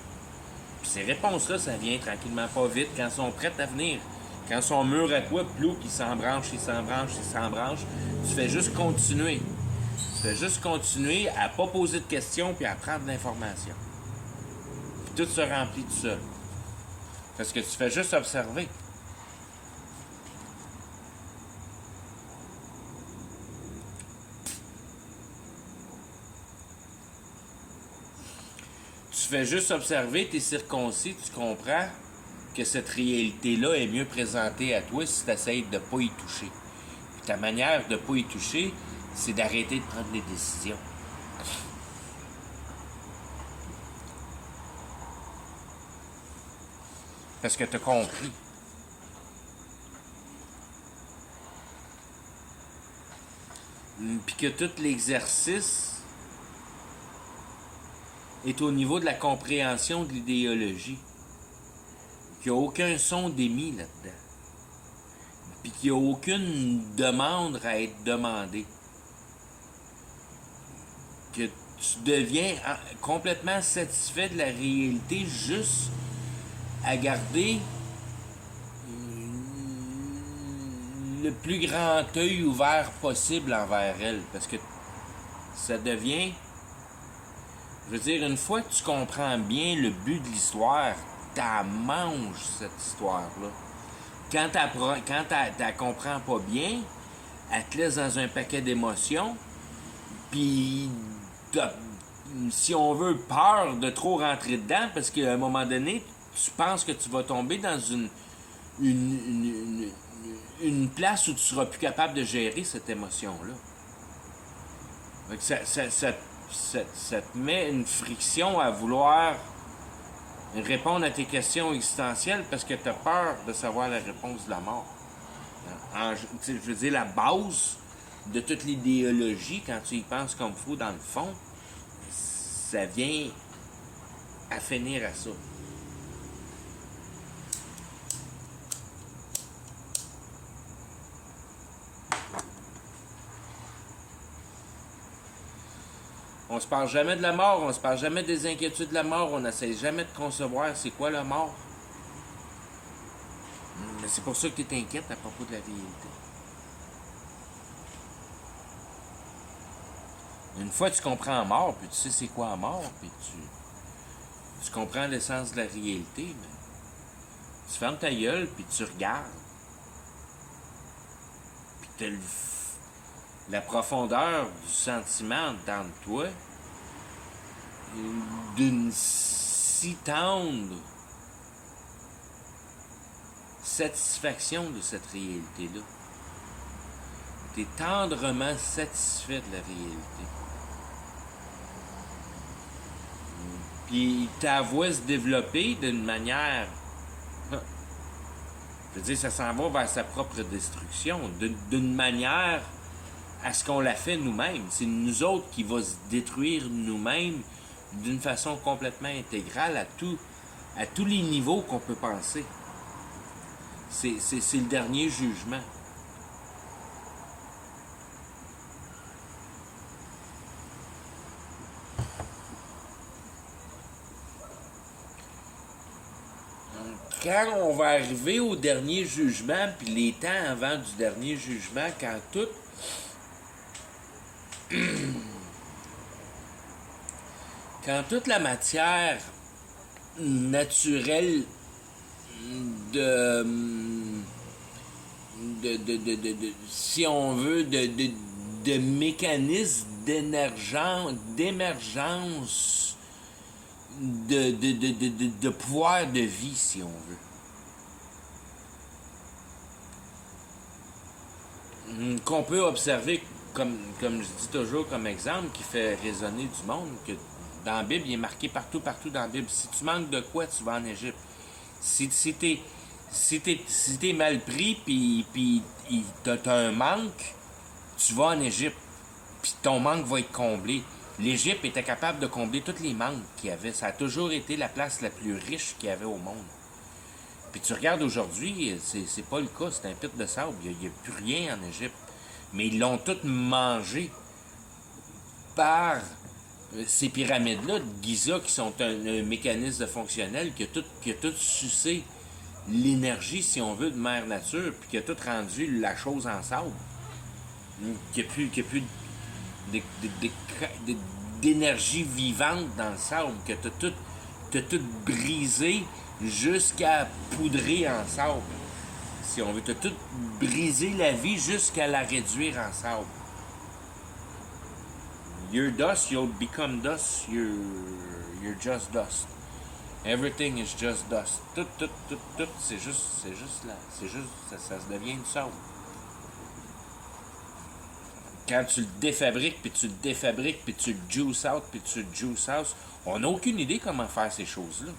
Puis ces réponses-là, ça vient tranquillement, pas vite, quand elles sont prêtes à venir. Quand elles sont mûres à toi, plouc, ils s'embranchent, tu fais juste continuer. Tu fais juste continuer à pas poser de questions puis à prendre de l'information. Puis tout se remplit tout seul. Parce que tu fais juste observer. Tu fais juste observer, tu es circoncis, tu comprends que cette réalité-là est mieux présentée à toi si tu essaies de ne pas y toucher. Puis ta manière de ne pas y toucher, c'est d'arrêter de prendre des décisions. Parce que tu as compris. Puis que tout l'exercice est au niveau de la compréhension de l'idéologie. Qu'il n'y a aucun son d'émis là-dedans. Puis qu'il n'y a aucune demande à être demandée. Que tu deviens complètement satisfait de la réalité juste à garder le plus grand œil ouvert possible envers elle. Parce que ça devient... Je veux dire, une fois que tu comprends bien le but de l'histoire, t'as manges cette histoire-là. Quand t'as comprends pas bien, elle te laisse dans un paquet d'émotions, puis si on veut, peur de trop rentrer dedans, parce qu'à un moment donné, tu penses que tu vas tomber dans une place où tu seras plus capable de gérer cette émotion-là. Donc ça te met une friction à vouloir répondre à tes questions existentielles parce que tu as peur de savoir la réponse de la mort. Je veux dire, la base de toute l'idéologie, quand tu y penses comme il faut, dans le fond, ça vient à finir à ça. On se parle jamais de la mort, on se parle jamais des inquiétudes de la mort, on n'essaie jamais de concevoir c'est quoi la mort. Mais c'est pour ça que tu t'inquiètes à propos de la réalité. Une fois que tu comprends la mort, puis tu sais c'est quoi la mort, puis tu comprends l'essence de la réalité, mais tu fermes ta gueule, puis tu regardes. Puis tu as la profondeur du sentiment dans toi d'une si tendre satisfaction de cette réalité-là. Tu es tendrement satisfait de la réalité. Puis ta voix se développer d'une manière... Je veux dire, ça s'en va vers sa propre destruction, d'une manière à ce qu'on la fait nous-mêmes. C'est nous autres qui va se détruire nous-mêmes d'une façon complètement intégrale à tous les niveaux qu'on peut penser. C'est le dernier jugement. Quand on va arriver au dernier jugement, puis les temps avant du dernier jugement, quand toute la matière naturelle si on veut, de mécanismes d'émergence de pouvoir de vie, si on veut. Qu'on peut observer, comme je dis toujours comme exemple, qui fait résonner du monde, que dans la Bible, il est marqué partout dans la Bible. Si tu manques de quoi, tu vas en Égypte. Si t'es mal pris, puis t'as un manque, tu vas en Égypte. Puis ton manque va être comblé. L'Égypte était capable de combler tous les manques qu'il y avait. Ça a toujours été la place la plus riche qu'il y avait au monde. Puis tu regardes aujourd'hui, c'est pas le cas, c'est un pit de sable. Il n'y a plus rien en Égypte. Mais ils l'ont tout mangé par ces pyramides-là de Giza qui sont un mécanisme fonctionnel qui a tout sucé l'énergie, si on veut, de mère nature, puis qui a tout rendu la chose en sable. Qu'il n'y a plus d'énergie vivante dans le sable, que t'as tout brisé jusqu'à poudrer en sable. Si on veut, t'as tout brisé la vie jusqu'à la réduire en sable. You're dust, you'll become dust, you're just dust. Everything is just dust. Tout, c'est juste là. Ça se devient du sable. Quand tu le défabriques, puis tu le défabriques, puis tu le juice out, puis tu le juice out, on n'a aucune idée comment faire ces choses-là.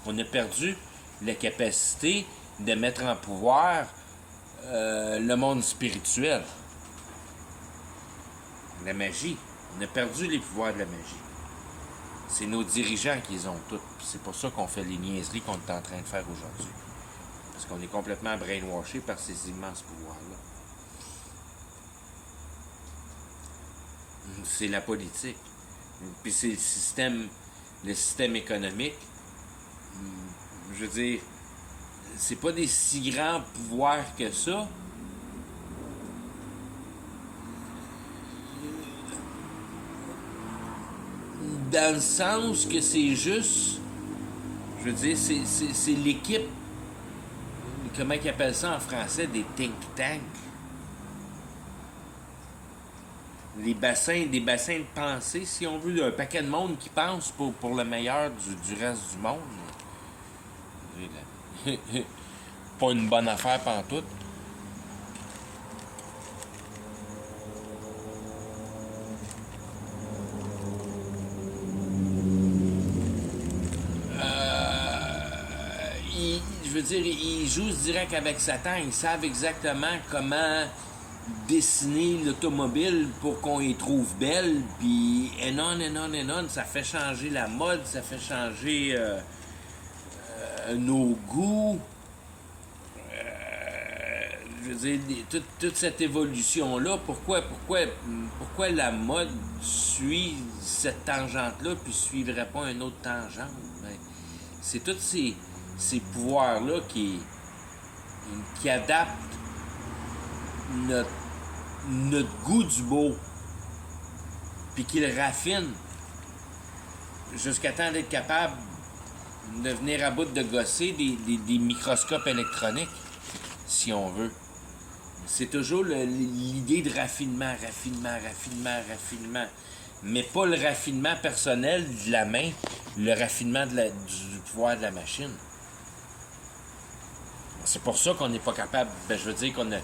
On a perdu la capacité de mettre en pouvoir le monde spirituel. La magie. On a perdu les pouvoirs de la magie. C'est nos dirigeants qui les ont toutes. C'est pour ça qu'on fait les niaiseries qu'on est en train de faire aujourd'hui. Parce qu'on est complètement brainwashé par ces immenses pouvoirs-là. C'est la politique. Puis c'est le système économique. Je veux dire, c'est pas des si grands pouvoirs que ça, Dans le sens que c'est juste, je veux dire, c'est l'équipe, comment ils appellent ça en français, des think tanks. Des bassins de pensée, si on veut, un paquet de monde qui pense pour le meilleur du reste du monde. Pas une bonne affaire pantoute. Je veux dire, ils jouent direct avec Satan. Ils savent exactement comment dessiner l'automobile pour qu'on y trouve belle. Puis, ça fait changer la mode, ça fait changer nos goûts. Je veux dire, toute cette évolution-là, pourquoi la mode suit cette tangente-là puis suivrait pas une autre tangente? Ben, c'est tous ces pouvoirs-là qui adaptent notre goût du beau, puis qui le raffinent jusqu'à temps d'être capable de venir à bout de gosser des microscopes électroniques, si on veut. C'est toujours l'idée de raffinement. Mais pas le raffinement personnel de la main, le raffinement du pouvoir de la machine. C'est pour ça qu'on n'est pas capable, je veux dire qu'on a,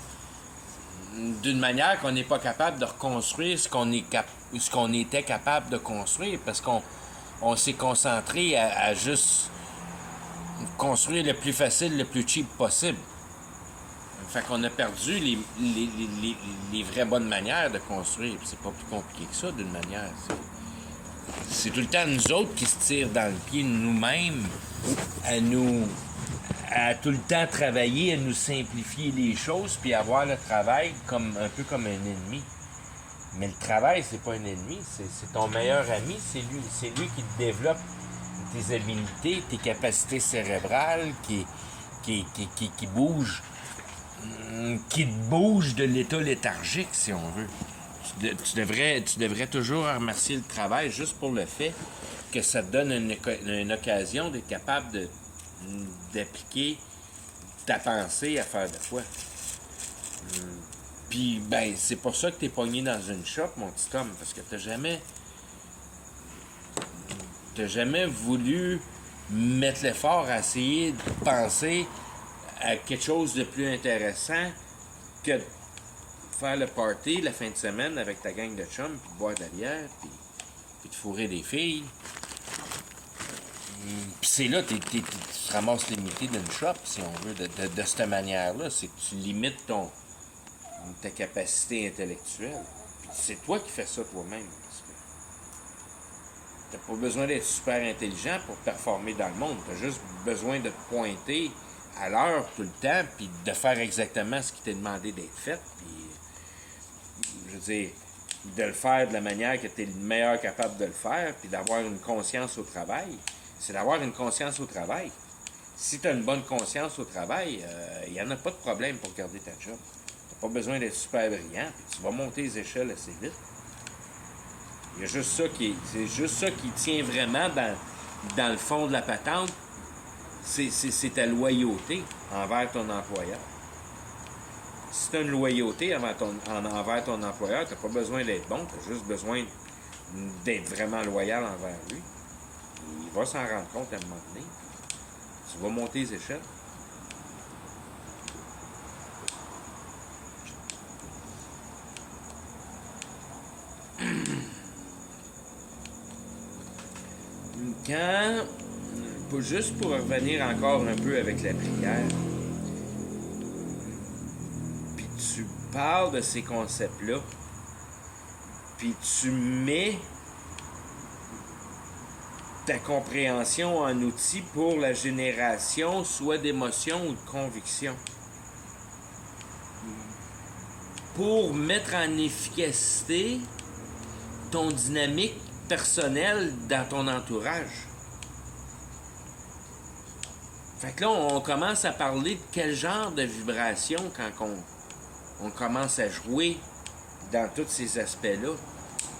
d'une manière qu'on n'est pas capable de reconstruire ce qu'on était capable de construire, parce qu'on s'est concentré à juste construire le plus facile, le plus cheap possible. Fait qu'on a perdu les vraies bonnes manières de construire. C'est pas plus compliqué que ça, d'une manière. C'est tout le temps nous autres qui se tirent dans le pied nous-mêmes à tout le temps travailler, à nous simplifier les choses, puis à voir le travail un peu comme un ennemi. Mais le travail, c'est pas un ennemi, c'est ton meilleur ami, c'est lui qui te développe tes habiletés, tes capacités cérébrales, qui bouge, qui te bouge de l'état léthargique, si on veut. Tu devrais toujours remercier le travail juste pour le fait que ça te donne une occasion d'être capable d'appliquer ta pensée à faire de quoi. Puis, ben, c'est pour ça que t'es pogné dans une shop, mon petit homme, parce que t'as jamais voulu mettre l'effort à essayer de penser à quelque chose de plus intéressant que de faire le party la fin de semaine avec ta gang de chums, puis de boire de la bière, puis de fourrer des filles. Puis c'est là que tu te ramasses limité d'une shop, si on veut, de cette manière-là. C'est que tu limites ta capacité intellectuelle. Puis c'est toi qui fais ça toi-même. T'as pas besoin d'être super intelligent pour performer dans le monde. T'as juste besoin de te pointer à l'heure tout le temps, puis de faire exactement ce qui t'est demandé d'être fait. Puis, je veux dire, de le faire de la manière que tu es le meilleur capable de le faire, puis d'avoir une conscience au travail. C'est d'avoir une conscience au travail. Si tu as une bonne conscience au travail, il n'y en a pas de problème pour garder ta job. Tu n'as pas besoin d'être super brillant, puis tu vas monter les échelles assez vite. C'est juste ça qui tient vraiment dans le fond de la patente. C'est ta loyauté envers ton employeur. Si tu as une loyauté envers ton employeur, tu n'as pas besoin d'être bon, tu as juste besoin d'être vraiment loyal envers lui. Il va s'en rendre compte à un moment donné. Tu vas monter les échelles. Juste pour revenir encore un peu avec la prière, puis tu parles de ces concepts-là, puis tu mets ta compréhension en outil pour la génération soit d'émotions ou de convictions. Pour mettre en efficacité ton dynamique personnelle dans ton entourage. Fait que là, on commence à parler de quel genre de vibration quand on commence à jouer dans tous ces aspects-là.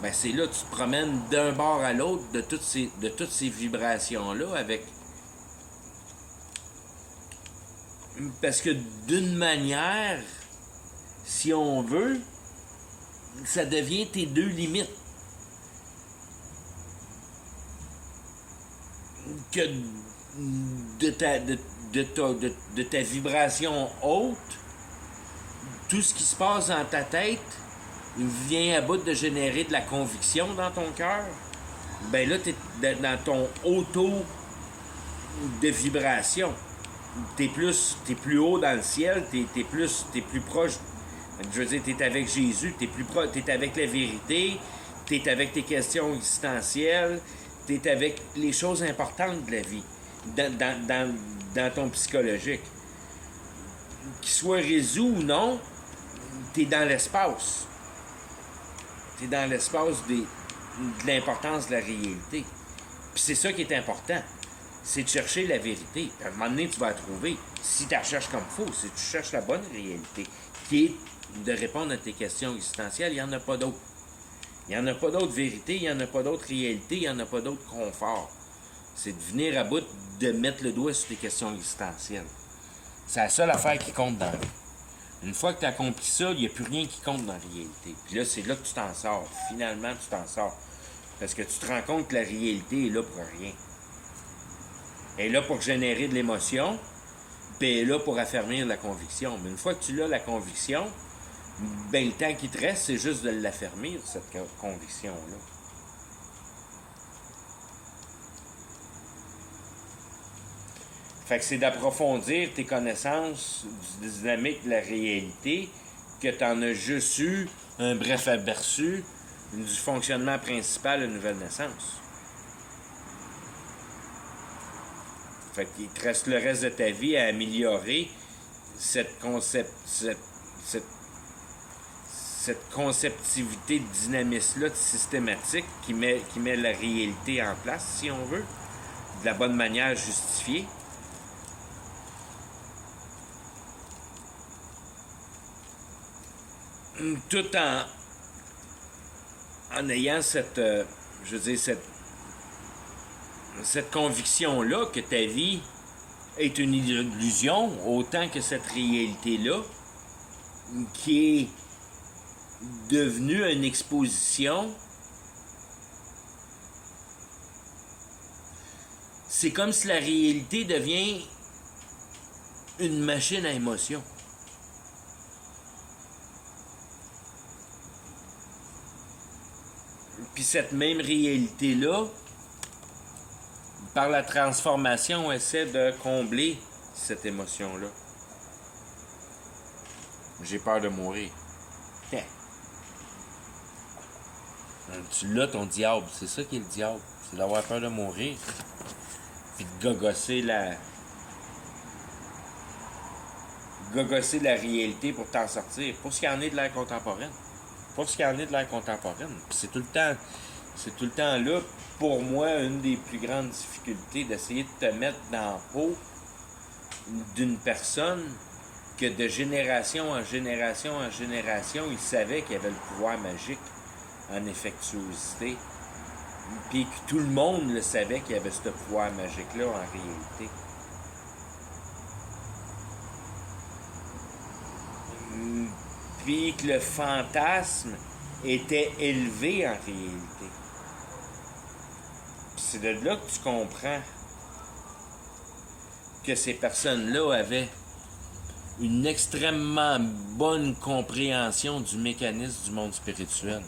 ben c'est là que tu te promènes d'un bord à l'autre de toutes ces vibrations-là avec. Parce que d'une manière, si on veut, ça devient tes deux limites. Que de ta vibration haute, tout ce qui se passe dans ta tête vient à bout de générer de la conviction dans ton cœur. Ben là, tu es dans ton auto de vibration. T'es plus haut dans le ciel, t'es plus proche. Je veux dire, t'es avec Jésus, t'es avec la vérité, t'es avec tes questions existentielles, t'es avec les choses importantes de la vie, dans ton psychologique. Qu'il soit résolu ou non, t'es dans l'espace. T'es dans l'espace de l'importance de la réalité. Puis c'est ça qui est important. C'est de chercher la vérité. Puis à un moment donné, tu vas la trouver. Si tu la cherches comme il faut, si tu cherches la bonne réalité, qui est de répondre à tes questions existentielles, il n'y en a pas d'autre. Il n'y en a pas d'autre vérité, il n'y en a pas d'autre réalité, il n'y en a pas d'autre confort. C'est de venir à bout de mettre le doigt sur tes questions existentielles. C'est la seule affaire qui compte dans la vie. Une fois que tu accomplis ça, il n'y a plus rien qui compte dans la réalité. Puis là, c'est là que tu t'en sors. Finalement, tu t'en sors. Parce que tu te rends compte que la réalité est là pour rien. Elle est là pour générer de l'émotion, puis elle est là pour affermir la conviction. Mais une fois que tu l'as, la conviction, ben le temps qui te reste, c'est juste de l'affermir, cette conviction-là. Fait que c'est d'approfondir tes connaissances du dynamique de la réalité, que tu en as juste eu un bref aperçu du fonctionnement principal de nouvelle naissance. Fait qu'il te reste le reste de ta vie à améliorer cette conceptivité de dynamisme-là, de systématique, qui met la réalité en place, si on veut, de la bonne manière justifiée. Tout en ayant cette conviction-là que ta vie est une illusion, autant que cette réalité-là, qui est devenue une exposition. C'est comme si la réalité devient une machine à émotion. Puis cette même réalité-là, par la transformation, on essaie de combler cette émotion-là. J'ai peur de mourir. Tu l'as, ton diable. C'est ça qui est le diable. C'est d'avoir peur de mourir. Puis de gogosser la réalité pour t'en sortir. Pour ce qu'il y en est de l'ère contemporaine. Puis c'est tout le temps là, pour moi, une des plus grandes difficultés, d'essayer de te mettre dans la peau d'une personne que de génération en génération en génération, il savait qu'il avait le pouvoir magique en effectuosité. Puis que tout le monde le savait qu'il avait ce pouvoir magique-là en réalité. Puis que le fantasme était élevé en réalité. Puis c'est de là que tu comprends que ces personnes-là avaient une extrêmement bonne compréhension du mécanisme du monde spirituel.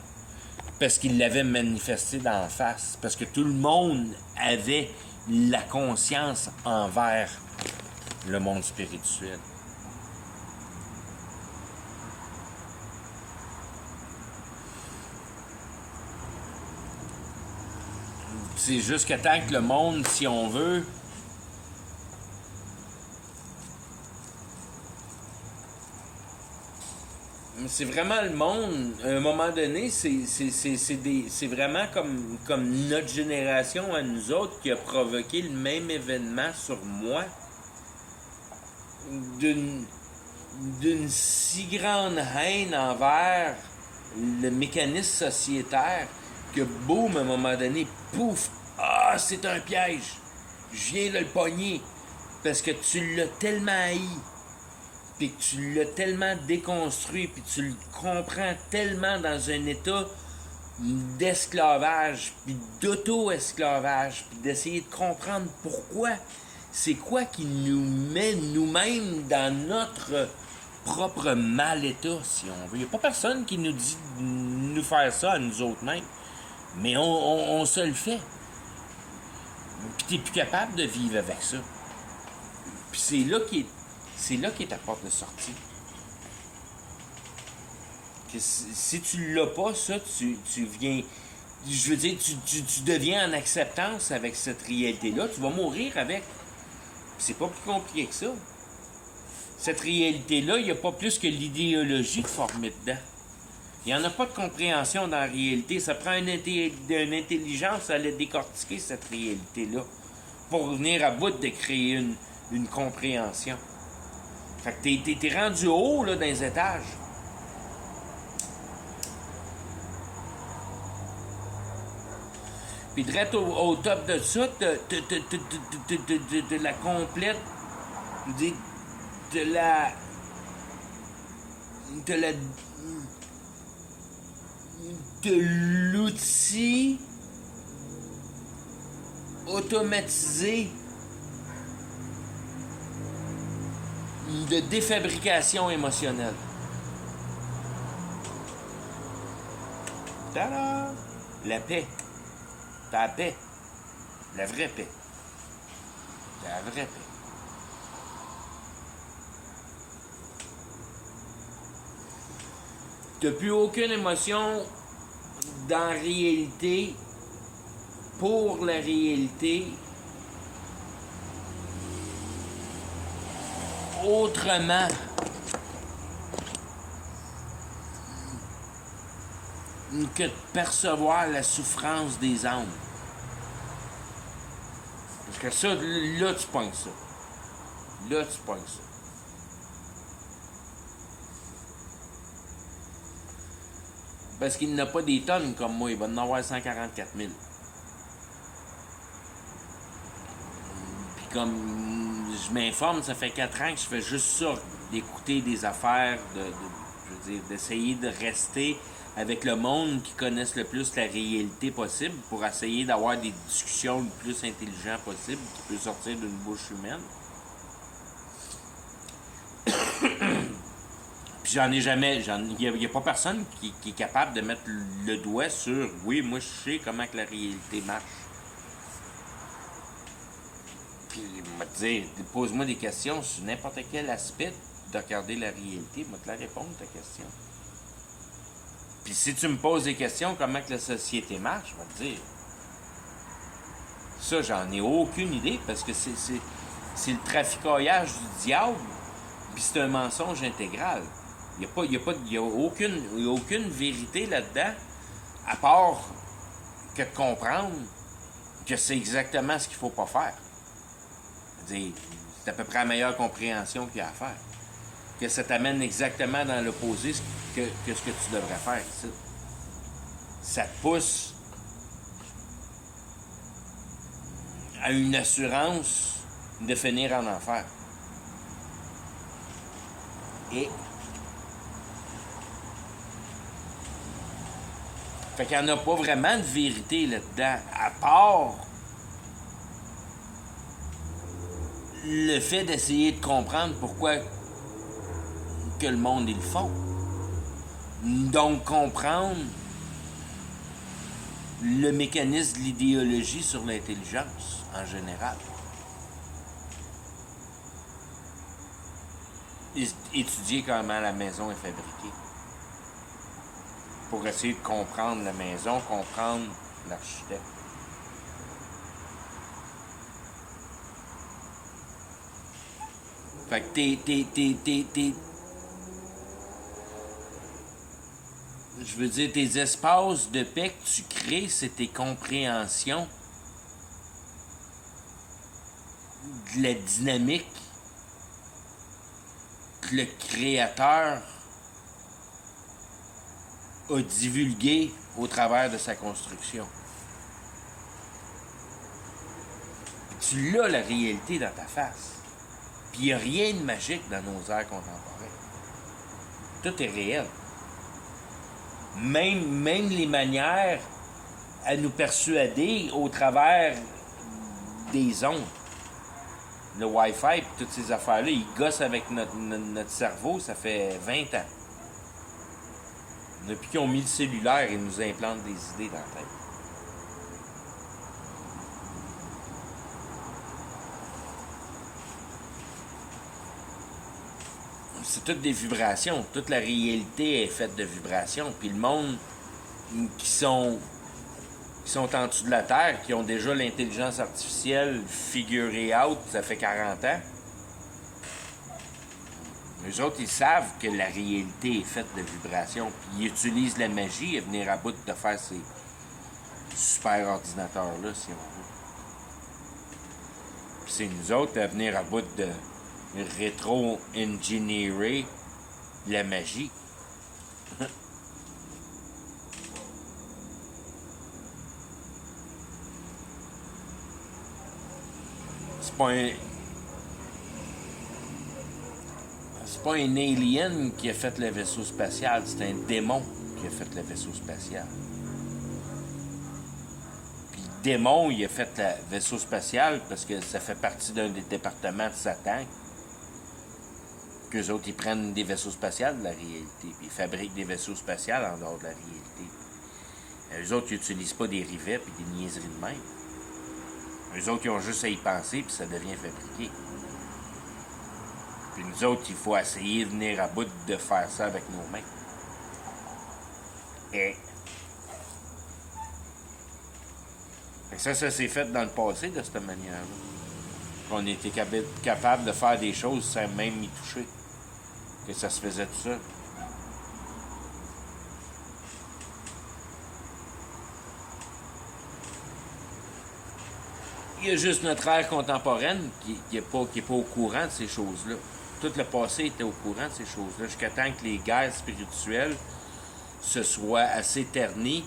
Parce qu'ils l'avaient manifesté d'en face. Parce que tout le monde avait la conscience envers le monde spirituel. C'est jusqu'à temps que le monde, si on veut, c'est vraiment le monde, à un moment donné, c'est vraiment comme notre génération à nous autres qui a provoqué le même événement sur moi d'une si grande haine envers le mécanisme sociétaire que boum, à un moment donné, pouf, ah, c'est un piège. Je viens de le pogner. Parce que tu l'as tellement haï, puis que tu l'as tellement déconstruit, puis tu le comprends tellement dans un état d'esclavage, puis d'auto-esclavage, puis d'essayer de comprendre pourquoi. C'est quoi qui nous met nous-mêmes dans notre propre mal-état, si on veut. Il n'y a pas personne qui nous dit de nous faire ça à nous autres mêmes. Mais on se le fait. Puis t'es plus capable de vivre avec ça. Puis c'est là qui est ta porte de sortie. Que si tu l'as pas, ça, tu viens... Je veux dire, tu deviens en acceptance avec cette réalité-là. Tu vas mourir avec. C'est pas plus compliqué que ça. Cette réalité-là, il n'y a pas plus que l'idéologie de former dedans. Il n'y en a pas de compréhension dans la réalité. Ça prend une intelligence à aller décortiquer cette réalité-là pour venir à bout de créer une compréhension. Fait que t'es rendu haut là, dans les étages. Puis direct au top de ça, de la complète, de l'outil automatisé de défabrication émotionnelle. Ta-da! La paix. Ta paix. La vraie paix. La vraie paix. T'as plus aucune émotion dans la réalité, pour la réalité, autrement que de percevoir la souffrance des âmes. Parce que ça, là, tu pognes ça. Là, tu pognes ça. Parce qu'il n'a pas des tonnes comme moi, il va en avoir 144 000. Puis comme je m'informe, ça fait 4 ans que je fais juste ça, d'écouter des affaires, je veux dire, d'essayer de rester avec le monde qui connaisse le plus la réalité possible pour essayer d'avoir des discussions le plus intelligentes possible qui peut sortir d'une bouche humaine. Puis j'en ai jamais, il n'y a pas personne qui est capable de mettre le doigt sur « Oui, moi je sais comment que la réalité marche. » Puis il m'a dit « Pose-moi des questions sur n'importe quel aspect de regarder la réalité, moi te la répondre ta question. » Puis si tu me poses des questions comment que la société marche, je vais te dire. Ça, j'en ai aucune idée parce que c'est le traficoyage du diable, puis c'est un mensonge intégral. Il n'y a aucune vérité là-dedans, à part que de comprendre que c'est exactement ce qu'il ne faut pas faire. C'est à peu près la meilleure compréhension qu'il y a à faire. Que ça t'amène exactement dans l'opposé que ce que tu devrais faire ici. Ça te pousse à une assurance de finir en enfer. Et fait qu'il n'y en a pas vraiment de vérité là-dedans, à part le fait d'essayer de comprendre pourquoi que le monde ils le font. Donc comprendre le mécanisme de l'idéologie sur l'intelligence en général. Étudier comment la maison est fabriquée. Pour essayer de comprendre la maison, comprendre l'architecte. Fait que je veux dire, tes espaces de paix que tu crées, c'est tes compréhensions de la dynamique que le créateur a divulgué au travers de sa construction. Puis tu l'as, la réalité, dans ta face. Puis il n'y a rien de magique dans nos airs contemporains. Tout est réel. Même les manières à nous persuader au travers des ondes. Le Wi-Fi et toutes ces affaires-là, ils gossent avec notre cerveau, ça fait 20 ans. Depuis qu'ils ont mis le cellulaire, ils nous implantent des idées dans la tête. C'est toutes des vibrations. Toute la réalité est faite de vibrations. Puis le monde qui sont en dessous de la Terre, qui ont déjà l'intelligence artificielle figurée out, ça fait 40 ans. Eux autres, ils savent que la réalité est faite de vibrations. Puis ils utilisent la magie à venir à bout de faire ces super ordinateurs-là, si on veut. Puis c'est nous autres à venir à bout de rétro-engineerer la magie. C'est pas un alien qui a fait le vaisseau spatial, c'est un démon qui a fait le vaisseau spatial. Puis le démon, il a fait le vaisseau spatial parce que ça fait partie d'un des départements de Satan. Qu'eux autres, ils prennent des vaisseaux spatiaux de la réalité, puis ils fabriquent des vaisseaux spatiaux en dehors de la réalité. Eux autres, ils n'utilisent pas des rivets puis des niaiseries de même. Eux autres, ils ont juste à y penser, puis ça devient fabriqué. Puis nous autres, il faut essayer de venir à bout de faire ça avec nos mains. Et ça s'est fait dans le passé de cette manière-là. On était capable de faire des choses sans même y toucher. Que ça se faisait tout seul. Il y a juste notre ère contemporaine qui n'est pas au courant de ces choses-là. Tout le passé était au courant de ces choses-là, jusqu'à temps que les guerres spirituelles se soient assez ternies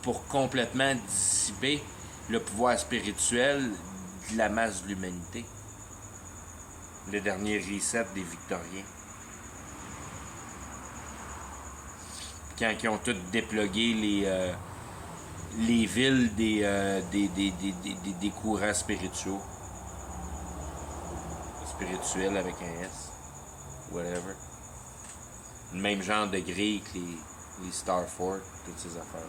pour complètement dissiper le pouvoir spirituel de la masse de l'humanité. Le dernier reset des Victoriens. Quand ils ont tous déplugué les villes des courants spirituels. Spirituels avec un S. Whatever. Le même genre de grille que les Starfort, toutes ces affaires-là.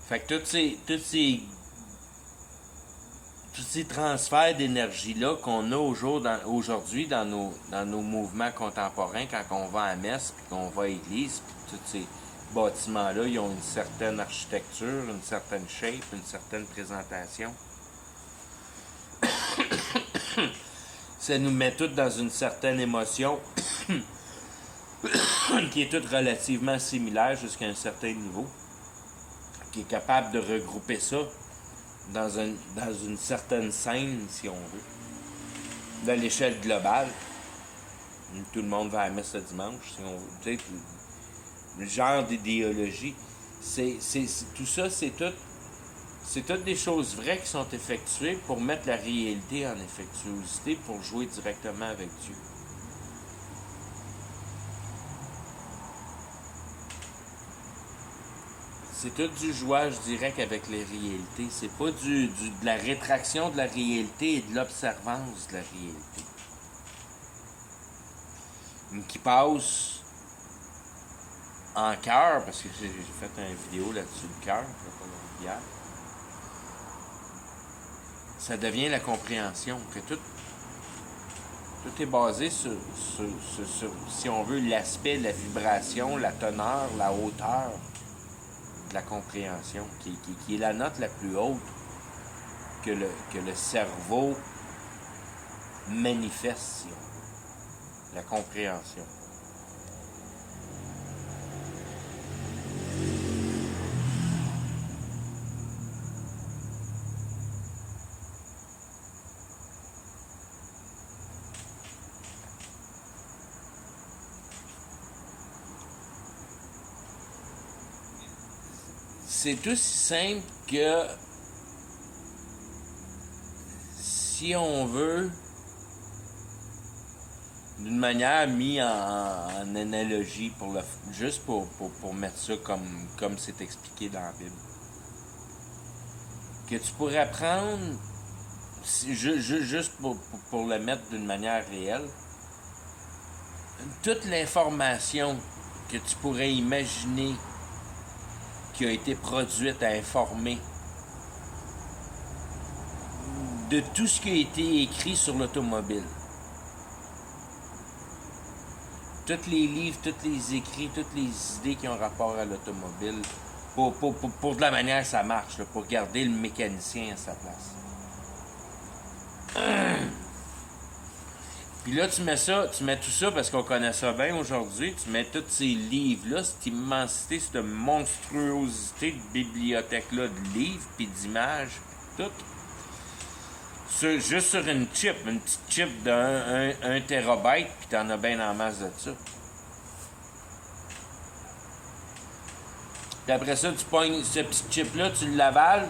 Fait que tous ces transferts d'énergie-là qu'on a aujourd'hui dans nos mouvements contemporains, quand on va à messe, puis qu'on va à l'église, puis tous ces bâtiments-là, ils ont une certaine architecture, une certaine shape, une certaine présentation. Ça nous met tous dans une certaine émotion qui est toute relativement similaire jusqu'à un certain niveau, qui est capable de regrouper ça dans une certaine scène, si on veut, de l'échelle globale. Tout le monde va à la messe le dimanche, si on veut. Tu sais, le genre d'idéologie, tout ça, c'est toutes des choses vraies qui sont effectuées pour mettre la réalité en effectuosité, pour jouer directement avec Dieu. C'est tout du jouage direct avec les réalités. C'est pas de la rétraction de la réalité et de l'observance de la réalité. Qui passe en cœur, parce que j'ai fait une vidéo là-dessus, le cœur, hier. Ça devient la compréhension, que tout est basé sur, si on veut, l'aspect, la vibration, la teneur, la hauteur de la compréhension, qui est la note la plus haute que le cerveau manifeste, si on veut. La compréhension. c'est aussi simple que si on veut, d'une manière mise en analogie, juste pour mettre ça comme c'est expliqué dans la Bible, que tu pourrais prendre, juste pour le mettre d'une manière réelle, toute l'information que tu pourrais imaginer qui a été produite à informer de tout ce qui a été écrit sur l'automobile. Tous les livres, tous les écrits, toutes les idées qui ont rapport à l'automobile, pour de la manière que ça marche, là, pour garder le mécanicien à sa place. Puis là, tu mets tout ça parce qu'on connaît ça bien aujourd'hui, tu mets tous ces livres-là, cette immensité, cette monstruosité de bibliothèque-là de livres, puis d'images, tout. Juste sur une petite chip d'un térabyte, puis t'en as bien en masse de ça. Puis après ça, tu pognes ce petit chip-là, tu l'avales,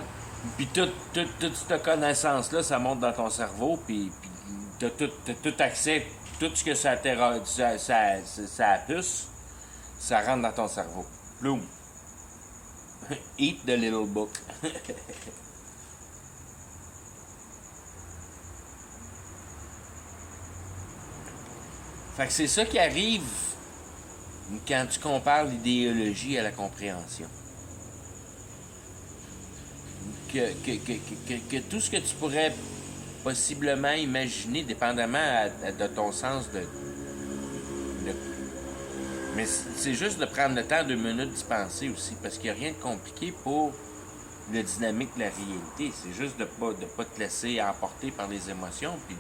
puis toute cette connaissance-là, ça monte dans ton cerveau, puis t'as tout accès, tout ce que ça puce, ça rentre dans ton cerveau. Bloom. Eat the little book. Fait que c'est ça qui arrive quand tu compares l'idéologie à la compréhension. Que tout ce que tu pourrais possiblement imaginer, dépendamment de ton sens de... Mais c'est juste de prendre le temps 2 minutes d'y penser aussi, parce qu'il n'y a rien de compliqué pour la dynamique de la réalité. C'est juste de pas te laisser emporter par les émotions, puis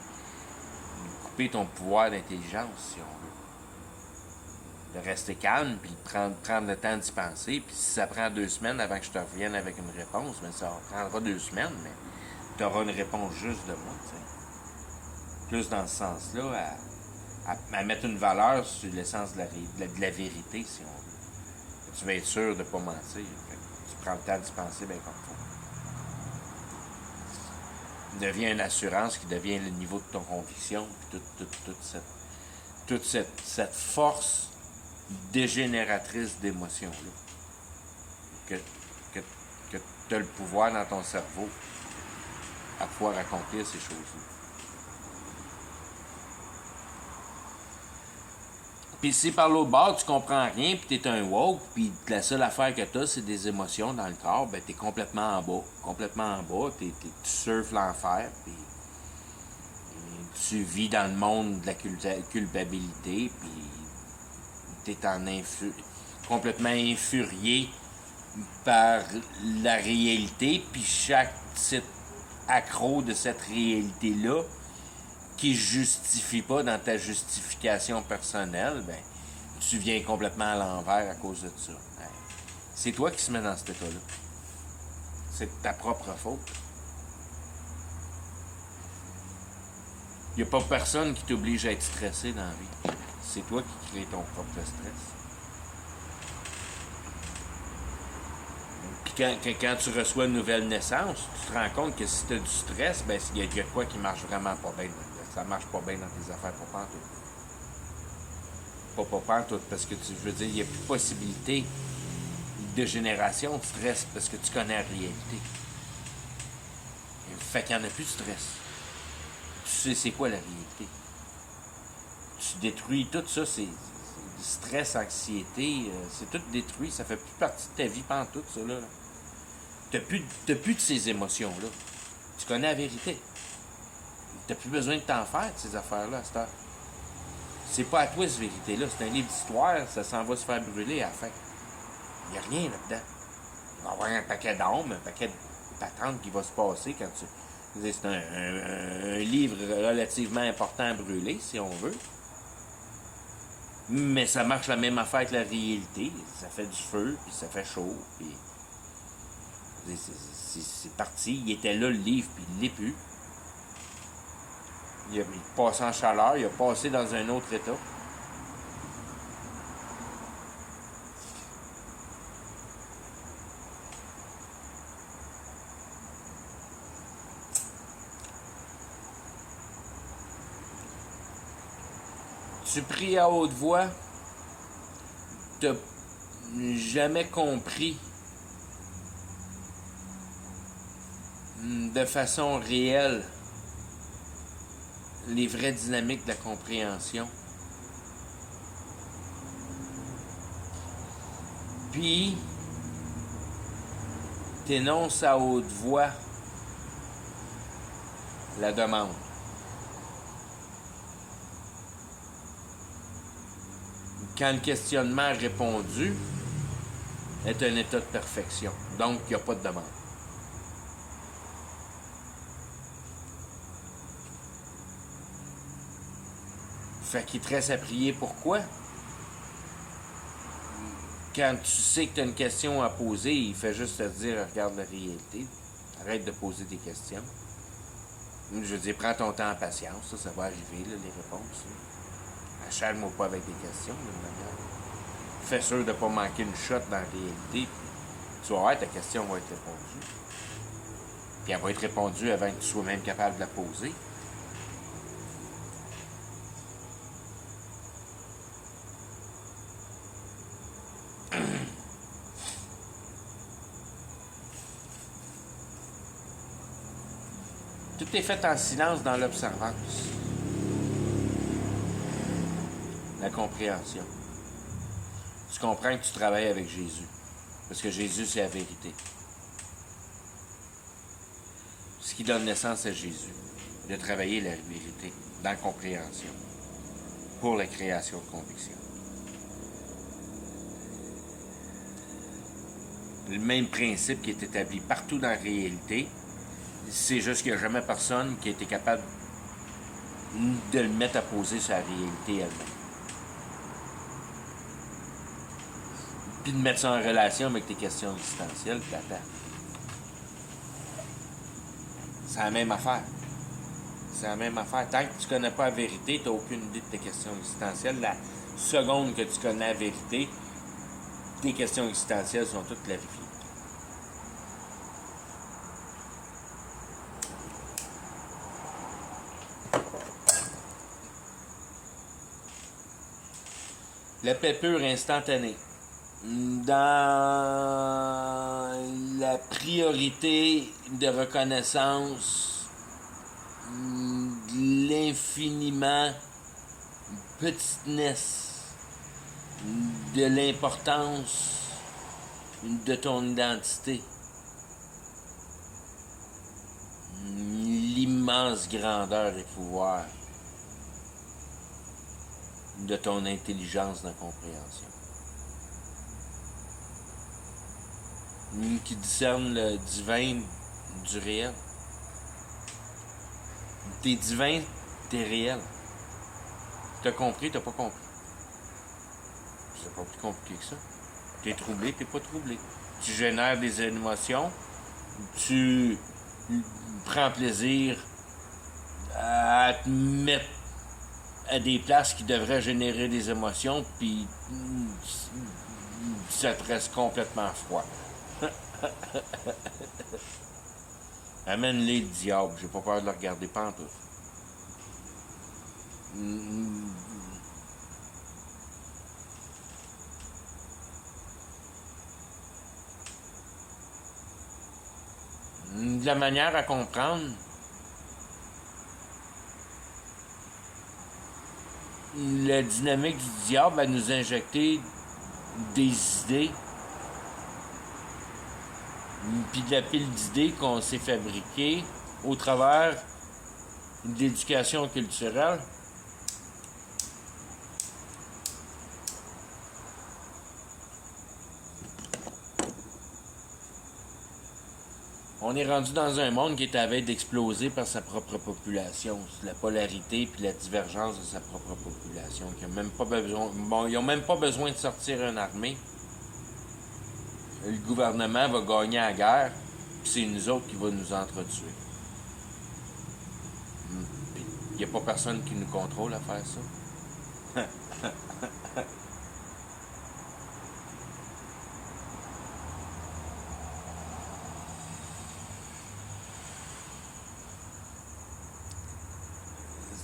couper ton pouvoir d'intelligence, si on veut. De rester calme, puis prendre le temps d'y penser. Puis si ça prend 2 semaines avant que je te revienne avec une réponse, mais ça prendra 2 semaines, mais tu auras une réponse juste de moi, tu sais. Plus dans ce sens-là, à mettre une valeur sur l'essence de la vérité, si on veut. Tu vas être sûr de ne pas mentir. Tu prends le temps d'y penser bien comme il faut. Il devient une assurance qui devient le niveau de ton conviction, puis toute cette force dégénératrice d'émotions-là. Que tu as le pouvoir dans ton cerveau à pouvoir accomplir ces choses-là. Puis si par l'autre bord, tu comprends rien, puis t'es un woke, puis la seule affaire que t'as, c'est des émotions dans le corps, ben t'es complètement en bas, tu surfes l'enfer, puis tu vis dans le monde de la culpabilité, puis t'es complètement infurié par la réalité, puis chaque petit accro de cette réalité-là qui justifie pas dans ta justification personnelle, ben tu viens complètement à l'envers à cause de ça. C'est toi qui se mets dans cet état-là. C'est ta propre faute. Il n'y a pas personne qui t'oblige à être stressé dans la vie. C'est toi qui crée ton propre stress. Puis quand tu reçois une nouvelle naissance, tu te rends compte que si tu as du stress, ben il y a quoi qui marche vraiment pas bien. Ça marche pas bien dans tes affaires pour pantoute. Pas pantoute, parce que je veux dire, il n'y a plus de possibilité de génération de stress parce que tu connais la réalité. Fait qu'il n'y en a plus de stress. Tu sais c'est quoi la réalité. Tu détruis tout ça, c'est stress, anxiété, c'est tout détruit, ça fait plus partie de ta vie pantoute, ça là. T'as plus de ces émotions-là. Tu connais la vérité. T'as plus besoin de t'en faire de ces affaires-là à cette heure. C'est pas à toi cette vérité-là, c'est un livre d'histoire, ça s'en va se faire brûler à la fin. Il n'y a rien là-dedans. Il va y avoir un paquet d'âmes, un paquet de patentes qui va se passer quand tu... C'est un livre relativement important à brûler, si on veut. Mais ça marche la même affaire que la réalité. Ça fait du feu, puis ça fait chaud, puis... C'est parti. Il était là, le livre, puis il l'est plus. Il a passé en chaleur, il a passé dans un autre état. tu pries à haute voix, tu n'as jamais compris de façon réelle les vraies dynamiques de la compréhension. Puis, tu énonces à haute voix la demande. Quand le questionnement est répondu, est un état de perfection. Donc, il n'y a pas de demande. Fait qu'il te reste à prier pourquoi? Quand tu sais que tu as une question à poser, il fait juste te dire regarde la réalité. Arrête de poser des questions. Je veux dire, prends ton temps en patience, ça va arriver, là, les réponses. Achale-moi pas avec des questions, d'une manière. Fais sûr de ne pas manquer une shot dans la réalité. Tu vas voir, ta question va être répondue. Puis elle va être répondue avant que tu sois même capable de la poser. Tout est fait en silence dans l'observance. La compréhension. Tu comprends que tu travailles avec Jésus. Parce que Jésus, c'est la vérité. Ce qui donne naissance à Jésus. De travailler la vérité dans la compréhension. Pour la création de conviction. Le même principe qui est établi partout dans la réalité. C'est juste qu'il n'y a jamais personne qui a été capable de le mettre à poser sur la réalité elle-même. Puis de mettre ça en relation avec tes questions existentielles, puis attends. C'est la même affaire. C'est la même affaire. Tant que tu ne connais pas la vérité, tu n'as aucune idée de tes questions existentielles. La seconde que tu connais la vérité, tes questions existentielles sont toutes clarifiées. La paix pure instantanée. Dans la priorité de reconnaissance de l'infiniment petitesse de l'importance de ton identité, l'immense grandeur et pouvoir de ton intelligence dans la compréhension. Qui discerne le divin du réel. T'es divin, t'es réel. T'as compris, t'as pas compris. C'est pas plus compliqué que ça. T'es troublé, t'es pas troublé. Tu génères des émotions, tu prends plaisir à te mettre à des places qui devraient générer des émotions, puis ça te reste complètement froid. Amène-les le diable, j'ai pas peur de le regarder pantoute. De la manière à comprendre la dynamique du diable va nous injecter des idées, puis de la pile d'idées qu'on s'est fabriquée au travers de l'éducation culturelle. On est rendu dans un monde qui est à veille d'exploser par sa propre population. La polarité puis la divergence de sa propre population. Qui a même pas besoin, bon, ils n'ont même pas besoin de sortir une armée. Le gouvernement va gagner la guerre, puis c'est nous autres qui va nous entretuer. Il n'y a pas personne qui nous contrôle à faire ça.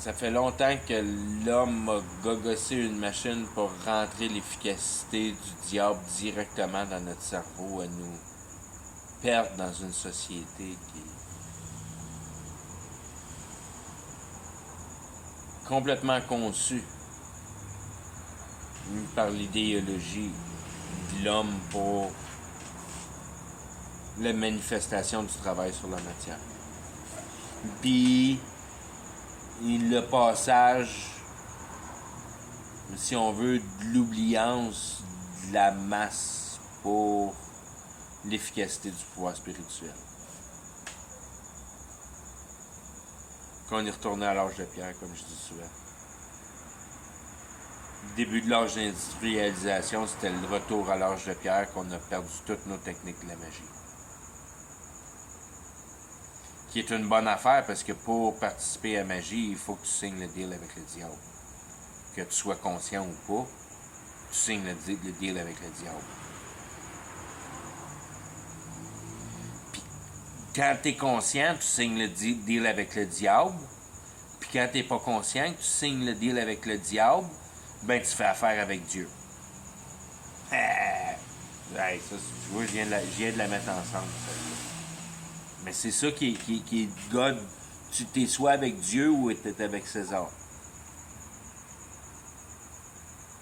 Ça fait longtemps que l'homme a gogossé une machine pour rentrer l'efficacité du diable directement dans notre cerveau, à nous perdre dans une société qui est complètement conçue par l'idéologie de l'homme pour la manifestation du travail sur la matière. Puis, le passage, si on veut, de l'oubliance de la masse pour l'efficacité du pouvoir spirituel. Qu'on est retourné à l'âge de pierre, comme je dis souvent. Le début de l'âge d'industrialisation, c'était le retour à l'âge de pierre qu'on a perdu toutes nos techniques de la magie. Qui est une bonne affaire parce que pour participer à magie, il faut que tu signes le deal avec le diable. Que tu sois conscient ou pas, tu signes le deal avec le diable. Puis quand tu es conscient, tu signes le deal avec le diable. Puis quand tu n'es pas conscient, tu signes le deal avec le diable, ben tu fais affaire avec Dieu. Ouais, ça, tu vois, je viens de la mettre ensemble. Mais c'est ça qui est God. Tu t'es soit avec Dieu ou tu es avec César.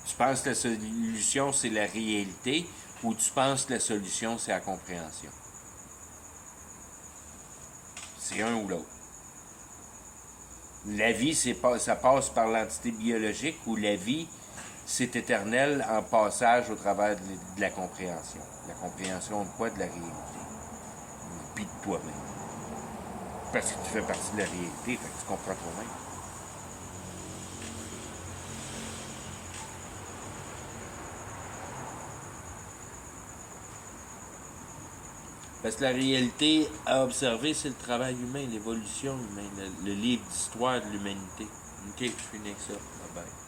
Tu penses que la solution, c'est la réalité, ou tu penses que la solution, c'est la compréhension. C'est un ou l'autre. La vie, ça passe par l'entité biologique, ou la vie, c'est éternel en passage au travers de la compréhension. La compréhension de quoi? De la réalité. Puis de toi-même. Parce que tu fais partie de la réalité, fait que tu comprends toi-même. Parce que la réalité à observer, c'est le travail humain, l'évolution humaine, le livre d'histoire de l'humanité. Ok, je finis avec ça. Bye bye.